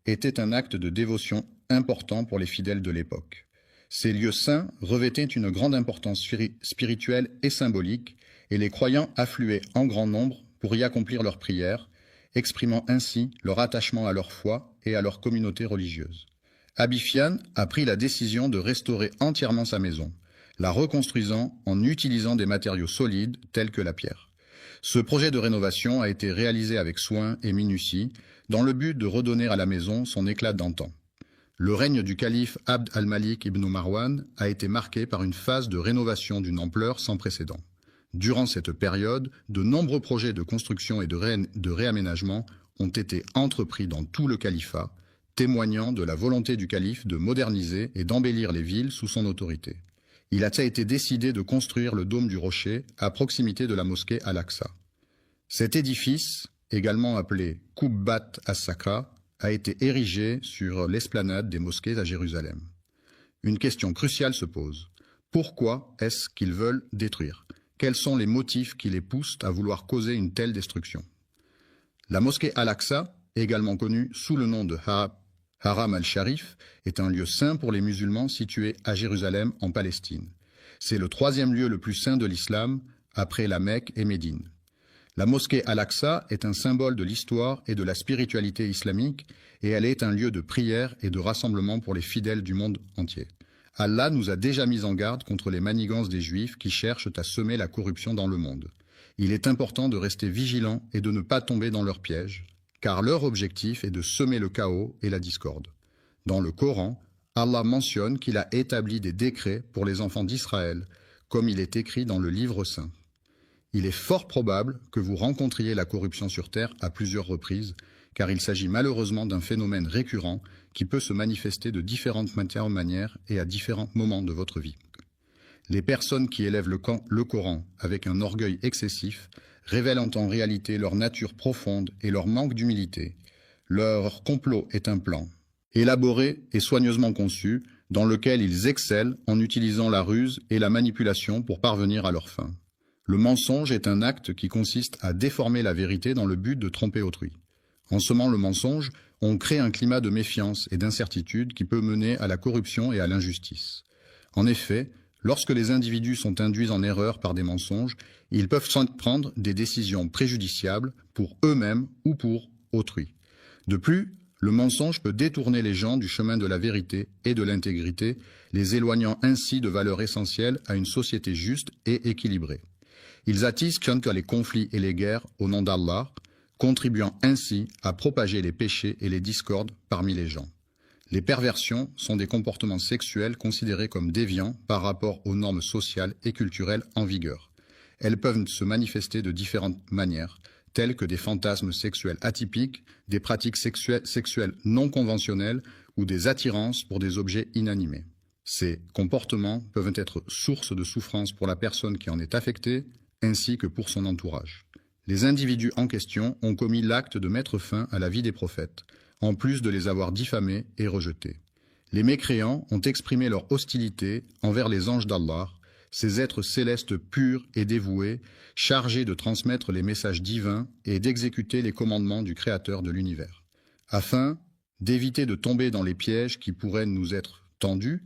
était un acte de dévotion important pour les fidèles de l'époque. Ces lieux saints revêtaient une grande importance spirituelle et symbolique, et les croyants affluaient en grand nombre pour y accomplir leurs prières, exprimant ainsi leur attachement à leur foi et à leur communauté religieuse. Abifian a pris la décision de restaurer entièrement sa maison, la reconstruisant en utilisant des matériaux solides tels que la pierre. Ce projet de rénovation a été réalisé avec soin et minutie, dans le but de redonner à la maison son éclat d'antan. Le règne du calife Abd al-Malik ibn Marwan a été marqué par une phase de rénovation d'une ampleur sans précédent. Durant cette période, de nombreux projets de construction et de réaménagement ont été entrepris dans tout le califat, témoignant de la volonté du calife de moderniser et d'embellir les villes sous son autorité. Il a été décidé de construire le dôme du rocher à proximité de la mosquée Al-Aqsa. Cet édifice, également appelé Qubbat as-Sakra, a été érigé sur l'esplanade des mosquées à Jérusalem. Une question cruciale se pose. Pourquoi est-ce qu'ils veulent détruire? Quels sont les motifs qui les poussent à vouloir causer une telle destruction? La mosquée Al-Aqsa, également connue sous le nom de Haram al-Sharif, est un lieu saint pour les musulmans situé à Jérusalem en Palestine. C'est le troisième lieu le plus saint de l'islam, après la Mecque et Médine. La mosquée Al-Aqsa est un symbole de l'histoire et de la spiritualité islamique et elle est un lieu de prière et de rassemblement pour les fidèles du monde entier. Allah nous a déjà mis en garde contre les manigances des Juifs qui cherchent à semer la corruption dans le monde. Il est important de rester vigilant et de ne pas tomber dans leurs pièges, car leur objectif est de semer le chaos et la discorde. Dans le Coran, Allah mentionne qu'il a établi des décrets pour les enfants d'Israël, comme il est écrit dans le livre saint. Il est fort probable que vous rencontriez la corruption sur Terre à plusieurs reprises, car il s'agit malheureusement d'un phénomène récurrent qui peut se manifester de différentes manières et à différents moments de votre vie. Les personnes qui élèvent le Coran avec un orgueil excessif révèlent en réalité leur nature profonde et leur manque d'humilité. Leur complot est un plan, élaboré et soigneusement conçu, dans lequel ils excellent en utilisant la ruse et la manipulation pour parvenir à leur fin. Le mensonge est un acte qui consiste à déformer la vérité dans le but de tromper autrui. En semant le mensonge, on crée un climat de méfiance et d'incertitude qui peut mener à la corruption et à l'injustice. En effet, lorsque les individus sont induits en erreur par des mensonges, ils peuvent prendre des décisions préjudiciables pour eux-mêmes ou pour autrui. De plus, le mensonge peut détourner les gens du chemin de la vérité et de l'intégrité, les éloignant ainsi de valeurs essentielles à une société juste et équilibrée. Ils attisent les conflits et les guerres au nom d'Allah, contribuant ainsi à propager les péchés et les discordes parmi les gens. Les perversions sont des comportements sexuels considérés comme déviants par rapport aux normes sociales et culturelles en vigueur. Elles peuvent se manifester de différentes manières, telles que des fantasmes sexuels atypiques, des pratiques sexuelles non conventionnelles ou des attirances pour des objets inanimés. Ces comportements peuvent être source de souffrance pour la personne qui en est affectée, ainsi que pour son entourage. Les individus en question ont commis l'acte de mettre fin à la vie des prophètes, en plus de les avoir diffamés et rejetés. Les mécréants ont exprimé leur hostilité envers les anges d'Allah, ces êtres célestes purs et dévoués, chargés de transmettre les messages divins et d'exécuter les commandements du Créateur de l'univers. Afin d'éviter de tomber dans les pièges qui pourraient nous être tendus,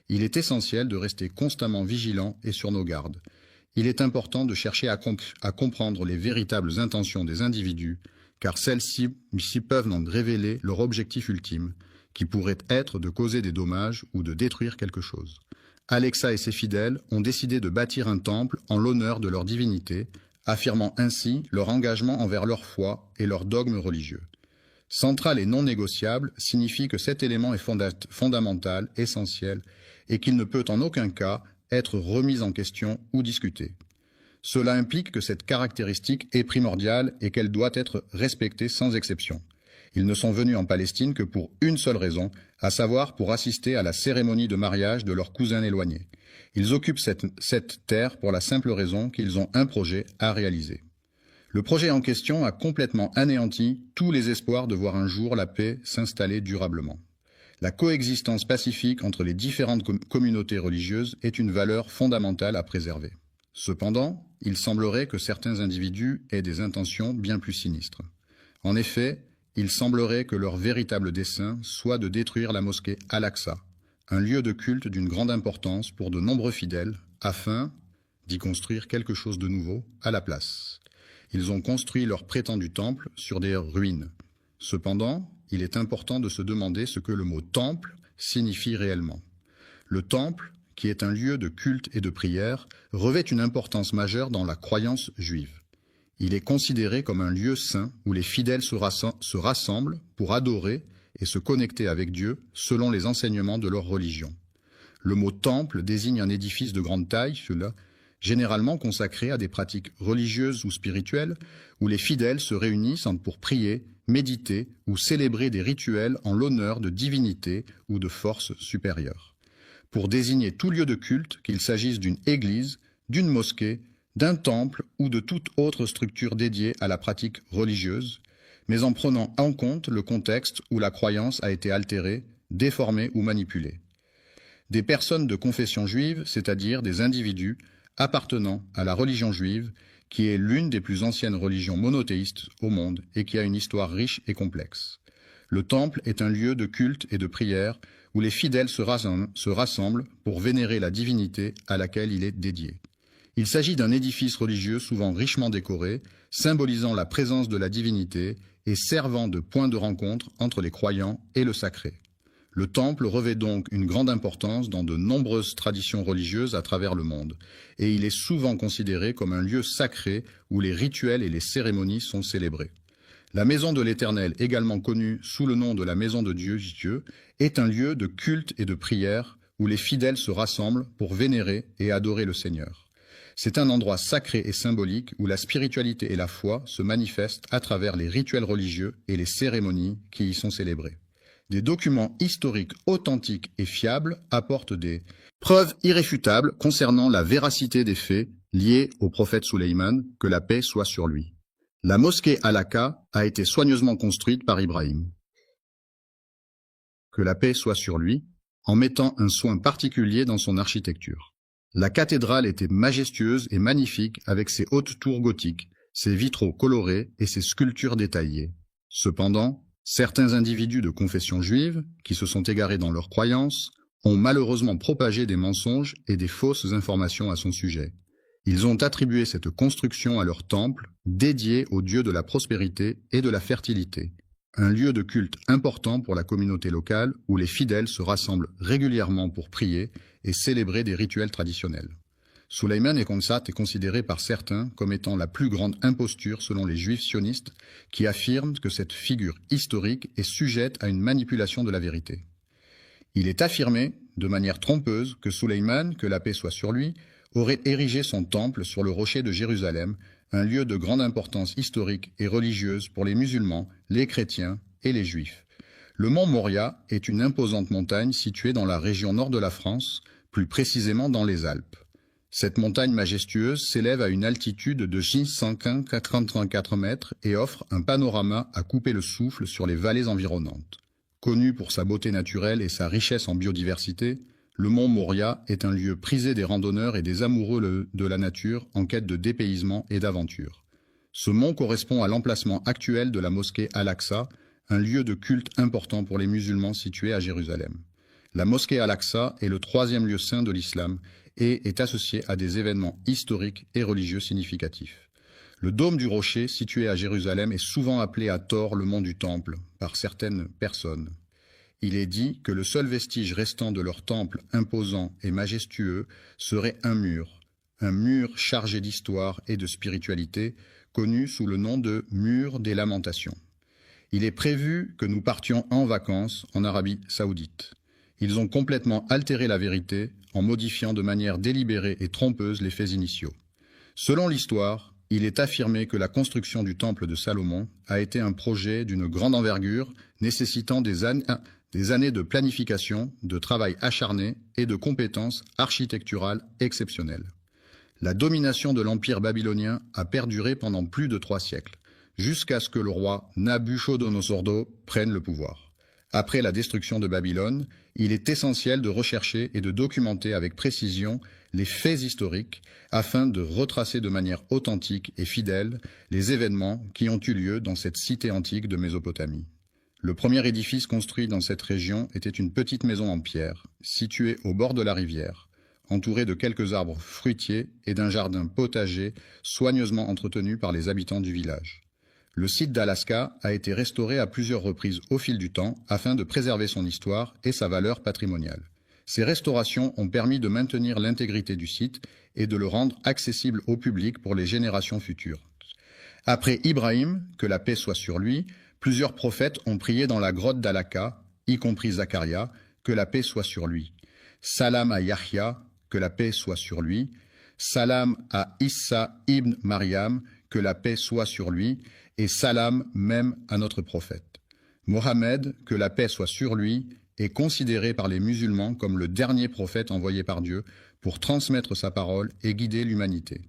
il est essentiel de rester constamment vigilant et sur nos gardes. Il est important de chercher à comprendre les véritables intentions des individus, car celles-ci peuvent en révéler leur objectif ultime, qui pourrait être de causer des dommages ou de détruire quelque chose. Alexa et ses fidèles ont décidé de bâtir un temple en l'honneur de leur divinité, affirmant ainsi leur engagement envers leur foi et leur dogme religieux. Central et non négociable signifie que cet élément est fondamental, essentiel, et qu'il ne peut en aucun cas être remise en question ou discutée. Cela implique que cette caractéristique est primordiale et qu'elle doit être respectée sans exception. Ils ne sont venus en Palestine que pour une seule raison, à savoir pour assister à la cérémonie de mariage de leur cousin éloigné. Ils occupent cette terre pour la simple raison qu'ils ont un projet à réaliser. Le projet en question a complètement anéanti tous les espoirs de voir un jour la paix s'installer durablement. La coexistence pacifique entre les différentes communautés religieuses est une valeur fondamentale à préserver. Cependant, il semblerait que certains individus aient des intentions bien plus sinistres. En effet, il semblerait que leur véritable dessein soit de détruire la mosquée Al-Aqsa, un lieu de culte d'une grande importance pour de nombreux fidèles, afin d'y construire quelque chose de nouveau à la place. Ils ont construit leur prétendu temple sur des ruines. Cependant, il est important de se demander ce que le mot « temple » signifie réellement. Le temple, qui est un lieu de culte et de prière, revêt une importance majeure dans la croyance juive. Il est considéré comme un lieu saint où les fidèles se rassemblent pour adorer et se connecter avec Dieu selon les enseignements de leur religion. Le mot « temple » désigne un édifice de grande taille, généralement consacrés à des pratiques religieuses ou spirituelles, où les fidèles se réunissent pour prier, méditer ou célébrer des rituels en l'honneur de divinités ou de forces supérieures. Pour désigner tout lieu de culte, qu'il s'agisse d'une église, d'une mosquée, d'un temple ou de toute autre structure dédiée à la pratique religieuse, mais en prenant en compte le contexte où la croyance a été altérée, déformée ou manipulée. Des personnes de confession juive, c'est-à-dire des individus appartenant à la religion juive, qui est l'une des plus anciennes religions monothéistes au monde et qui a une histoire riche et complexe. Le temple est un lieu de culte et de prière où les fidèles se rassemblent pour vénérer la divinité à laquelle il est dédié. Il s'agit d'un édifice religieux souvent richement décoré, symbolisant la présence de la divinité et servant de point de rencontre entre les croyants et le sacré. Le temple revêt donc une grande importance dans de nombreuses traditions religieuses à travers le monde, et il est souvent considéré comme un lieu sacré où les rituels et les cérémonies sont célébrés. La maison de l'Éternel, également connue sous le nom de la maison de Dieu, est un lieu de culte et de prière où les fidèles se rassemblent pour vénérer et adorer le Seigneur. C'est un endroit sacré et symbolique où la spiritualité et la foi se manifestent à travers les rituels religieux et les cérémonies qui y sont célébrées. Des documents historiques authentiques et fiables apportent des preuves irréfutables concernant la véracité des faits liés au prophète Sulayman, que la paix soit sur lui. La mosquée Al-Aqsa a été soigneusement construite par Ibrahim, que la paix soit sur lui, en mettant un soin particulier dans son architecture. La cathédrale était majestueuse et magnifique avec ses hautes tours gothiques, ses vitraux colorés et ses sculptures détaillées. Cependant, certains individus de confession juive, qui se sont égarés dans leurs croyances, ont malheureusement propagé des mensonges et des fausses informations à son sujet. Ils ont attribué cette construction à leur temple, dédié au dieu de la prospérité et de la fertilité, un lieu de culte important pour la communauté locale où les fidèles se rassemblent régulièrement pour prier et célébrer des rituels traditionnels. Sulayman est considéré par certains comme étant la plus grande imposture selon les juifs sionistes qui affirment que cette figure historique est sujette à une manipulation de la vérité. Il est affirmé, de manière trompeuse, que Sulayman, que la paix soit sur lui, aurait érigé son temple sur le rocher de Jérusalem, un lieu de grande importance historique et religieuse pour les musulmans, les chrétiens et les juifs. Le mont Moria est une imposante montagne située dans la région nord de la France, plus précisément dans les Alpes. Cette montagne majestueuse s'élève à une altitude de 1184 mètres et offre un panorama à couper le souffle sur les vallées environnantes. Connu pour sa beauté naturelle et sa richesse en biodiversité, le mont Moria est un lieu prisé des randonneurs et des amoureux de la nature en quête de dépaysement et d'aventure. Ce mont correspond à l'emplacement actuel de la mosquée Al-Aqsa, un lieu de culte important pour les musulmans situé à Jérusalem. La mosquée Al-Aqsa est le troisième lieu saint de l'islam et est associé à des événements historiques et religieux significatifs. Le dôme du rocher, situé à Jérusalem, est souvent appelé à tort le mont du Temple par certaines personnes. Il est dit que le seul vestige restant de leur temple imposant et majestueux serait un mur chargé d'histoire et de spiritualité, connu sous le nom de mur des lamentations. Il est prévu que nous partions en vacances en Arabie Saoudite. Ils ont complètement altéré la vérité en modifiant de manière délibérée et trompeuse les faits initiaux. Selon l'histoire, il est affirmé que la construction du temple de Salomon a été un projet d'une grande envergure nécessitant des années de planification, de travail acharné et de compétences architecturales exceptionnelles. La domination de l'empire babylonien a perduré pendant plus de 3 siècles, jusqu'à ce que le roi Nabuchodonosor II prenne le pouvoir. Après la destruction de Babylone, il est essentiel de rechercher et de documenter avec précision les faits historiques afin de retracer de manière authentique et fidèle les événements qui ont eu lieu dans cette cité antique de Mésopotamie. Le premier édifice construit dans cette région était une petite maison en pierre, située au bord de la rivière, entourée de quelques arbres fruitiers et d'un jardin potager soigneusement entretenu par les habitants du village. Le site d'Al-Aqsa a été restauré à plusieurs reprises au fil du temps afin de préserver son histoire et sa valeur patrimoniale. Ces restaurations ont permis de maintenir l'intégrité du site et de le rendre accessible au public pour les générations futures. Après Ibrahim, que la paix soit sur lui, plusieurs prophètes ont prié dans la grotte d'Al-Aqsa, y compris Zacharia, que la paix soit sur lui. Salam à Yahya, que la paix soit sur lui. salam à Issa ibn Maryam, que la paix soit sur lui, et salam même à notre prophète. Mohammed, que la paix soit sur lui, est considéré par les musulmans comme le dernier prophète envoyé par Dieu pour transmettre sa parole et guider l'humanité.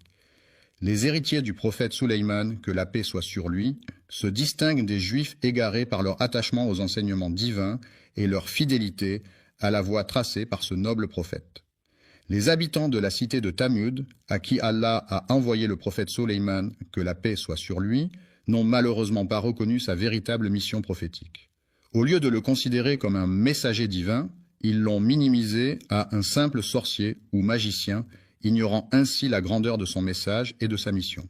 Les héritiers du prophète Sulayman, que la paix soit sur lui, se distinguent des Juifs égarés par leur attachement aux enseignements divins et leur fidélité à la voie tracée par ce noble prophète. Les habitants de la cité de Thamud, à qui Allah a envoyé le prophète Sulayman, que la paix soit sur lui, n'ont malheureusement pas reconnu sa véritable mission prophétique. Au lieu de le considérer comme un messager divin, ils l'ont minimisé à un simple sorcier ou magicien, ignorant ainsi la grandeur de son message et de sa mission.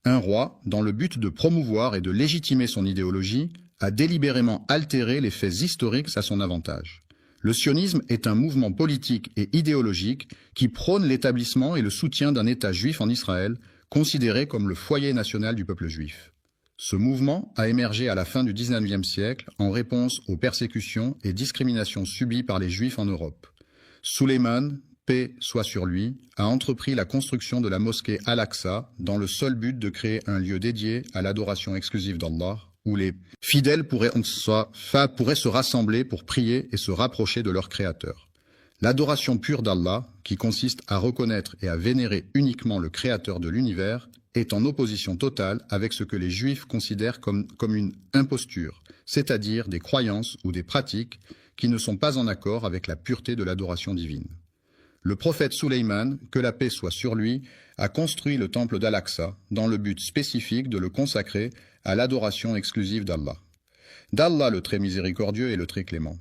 Un roi, dans le but de promouvoir et de légitimer son idéologie, a délibérément altéré les faits historiques à son avantage. Le sionisme est un mouvement politique et idéologique qui prône l'établissement et le soutien d'un État juif en Israël, considéré comme le foyer national du peuple juif. Ce mouvement a émergé à la fin du XIXe siècle en réponse aux persécutions et discriminations subies par les Juifs en Europe. Sulayman, paix soit sur lui, a entrepris la construction de la mosquée Al-Aqsa dans le seul but de créer un lieu dédié à l'adoration exclusive d'Allah, où les fidèles pourraient se rassembler pour prier et se rapprocher de leur Créateur. L'adoration pure d'Allah, qui consiste à reconnaître et à vénérer uniquement le Créateur de l'univers, est en opposition totale avec ce que les Juifs considèrent comme une imposture, c'est-à-dire des croyances ou des pratiques qui ne sont pas en accord avec la pureté de l'adoration divine. Le prophète Sulayman, que la paix soit sur lui, a construit le temple d'Al-Aqsa dans le but spécifique de le consacrer à l'adoration exclusive d'Allah. D'Allah le très miséricordieux et le très clément.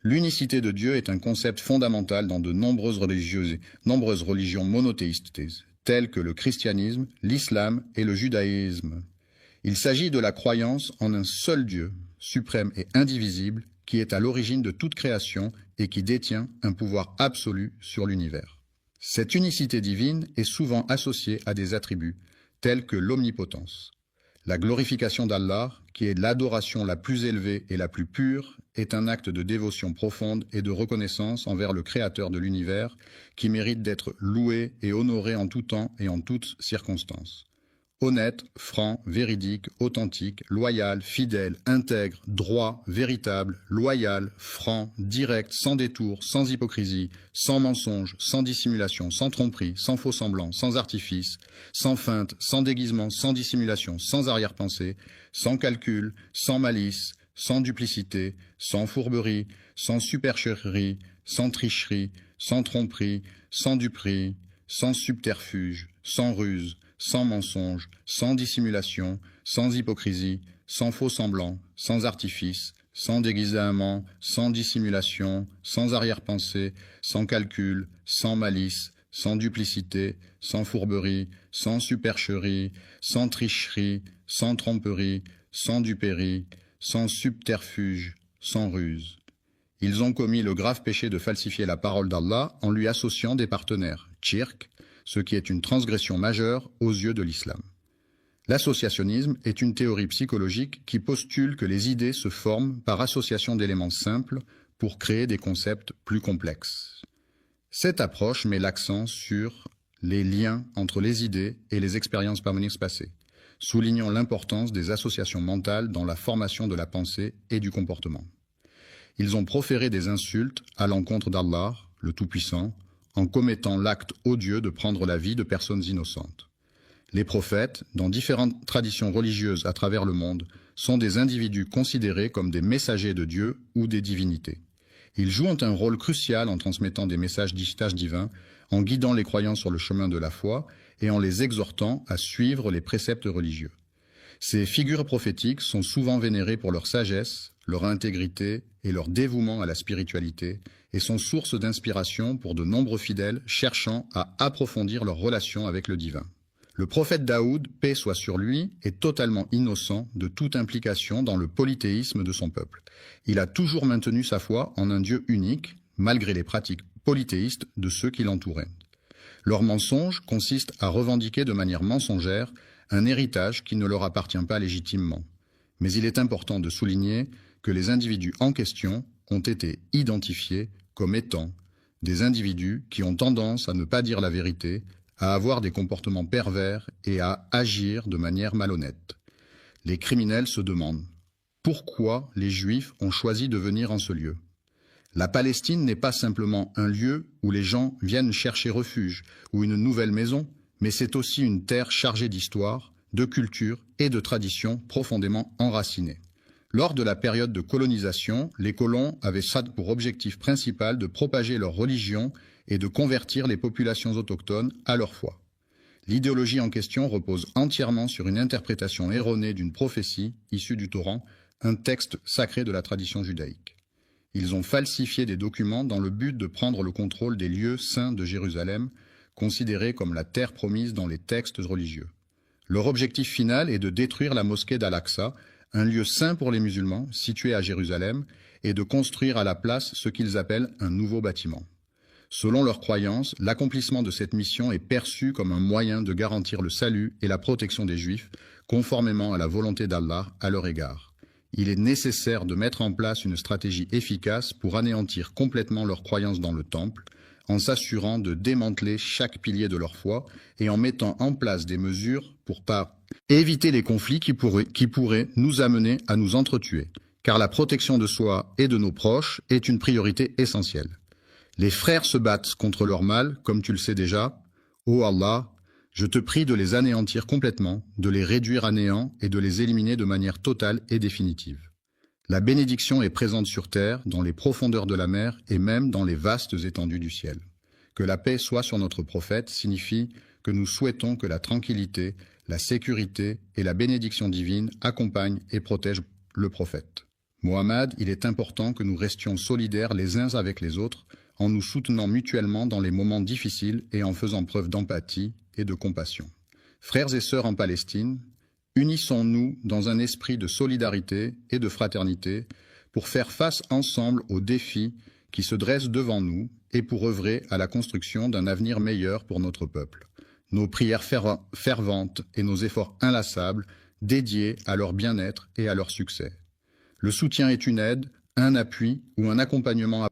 L'unicité de Dieu est un concept fondamental dans de nombreuses religions monothéistes, telles que le christianisme, l'islam et le judaïsme. Il s'agit de la croyance en un seul Dieu, suprême et indivisible, qui est à l'origine de toute création et qui détient un pouvoir absolu sur l'univers. Cette unicité divine est souvent associée à des attributs, tels que l'omnipotence. La glorification d'Allah, qui est l'adoration la plus élevée et la plus pure, est un acte de dévotion profonde et de reconnaissance envers le Créateur de l'univers, qui mérite d'être loué et honoré en tout temps et en toutes circonstances. Honnête, franc, véridique, authentique, loyal, fidèle, intègre, droit, véritable, loyal, franc, direct, sans détour, sans hypocrisie, sans mensonge, sans dissimulation, sans tromperie, sans faux semblant, sans artifice, sans feinte, sans déguisement, sans dissimulation, sans arrière-pensée, sans calcul, sans malice, sans duplicité, sans fourberie, sans supercherie, sans tricherie, sans tromperie, sans duperie, sans subterfuge, sans ruse, sans mensonge, sans dissimulation, sans hypocrisie, sans faux semblant, sans artifice, sans déguisement, sans dissimulation, sans arrière-pensée, sans calcul, sans malice, sans duplicité, sans fourberie, sans supercherie, sans tricherie, sans tromperie, sans duperie, sans subterfuge, sans ruse. Ils ont commis le grave péché de falsifier la parole d'Allah en lui associant des partenaires, shirk, ce qui est une transgression majeure aux yeux de l'islam. L'associationnisme est une théorie psychologique qui postule que les idées se forment par association d'éléments simples pour créer des concepts plus complexes. Cette approche met l'accent sur les liens entre les idées et les expériences harmonieuses passées, soulignant l'importance des associations mentales dans la formation de la pensée et du comportement. Ils ont proféré des insultes à l'encontre d'Allah, le Tout-Puissant, en commettant l'acte odieux de prendre la vie de personnes innocentes. Les prophètes, dans différentes traditions religieuses à travers le monde, sont des individus considérés comme des messagers de Dieu ou des divinités. Ils jouent un rôle crucial en transmettant des messages divins, en guidant les croyants sur le chemin de la foi et en les exhortant à suivre les préceptes religieux. Ces figures prophétiques sont souvent vénérées pour leur sagesse, leur intégrité et leur dévouement à la spiritualité, et sont source d'inspiration pour de nombreux fidèles cherchant à approfondir leur relation avec le divin. Le prophète Daoud, paix soit sur lui, est totalement innocent de toute implication dans le polythéisme de son peuple. Il a toujours maintenu sa foi en un Dieu unique, malgré les pratiques polythéistes de ceux qui l'entouraient. Leur mensonge consiste à revendiquer de manière mensongère un héritage qui ne leur appartient pas légitimement. Mais il est important de souligner que les individus en question ont été identifiés comme étant des individus qui ont tendance à ne pas dire la vérité, à avoir des comportements pervers et à agir de manière malhonnête. Les criminels se demandent pourquoi les Juifs ont choisi de venir en ce lieu. La Palestine n'est pas simplement un lieu où les gens viennent chercher refuge ou une nouvelle maison, mais c'est aussi une terre chargée d'histoire, de culture et de traditions profondément enracinées. Lors de la période de colonisation, les colons avaient ça pour objectif principal de propager leur religion et de convertir les populations autochtones à leur foi. L'idéologie en question repose entièrement sur une interprétation erronée d'une prophétie issue du Coran, un texte sacré de la tradition judaïque. Ils ont falsifié des documents dans le but de prendre le contrôle des lieux saints de Jérusalem, considérés comme la terre promise dans les textes religieux. Leur objectif final est de détruire la mosquée d'Al-Aqsa, un lieu saint pour les musulmans, situé à Jérusalem, et de construire à la place ce qu'ils appellent un nouveau bâtiment. Selon leurs croyances, l'accomplissement de cette mission est perçu comme un moyen de garantir le salut et la protection des Juifs, conformément à la volonté d'Allah à leur égard. Il est nécessaire de mettre en place une stratégie efficace pour anéantir complètement leurs croyances dans le temple, en s'assurant de démanteler chaque pilier de leur foi et en mettant en place des mesures pour éviter les conflits qui pourraient nous amener à nous entretuer, car la protection de soi et de nos proches est une priorité essentielle. Les frères se battent contre leur mal, comme tu le sais déjà. Ô Allah, je te prie de les anéantir complètement, de les réduire à néant et de les éliminer de manière totale et définitive. La bénédiction est présente sur terre, dans les profondeurs de la mer et même dans les vastes étendues du ciel. Que la paix soit sur notre prophète signifie que nous souhaitons que la tranquillité, la sécurité et la bénédiction divine accompagnent et protègent le prophète. Mohammed, il est important que nous restions solidaires les uns avec les autres, en nous soutenant mutuellement dans les moments difficiles et en faisant preuve d'empathie et de compassion. Frères et sœurs en Palestine, unissons-nous dans un esprit de solidarité et de fraternité pour faire face ensemble aux défis qui se dressent devant nous et pour œuvrer à la construction d'un avenir meilleur pour notre peuple. Nos prières ferventes et nos efforts inlassables dédiés à leur bien-être et à leur succès. Le soutien est une aide, un appui ou un accompagnement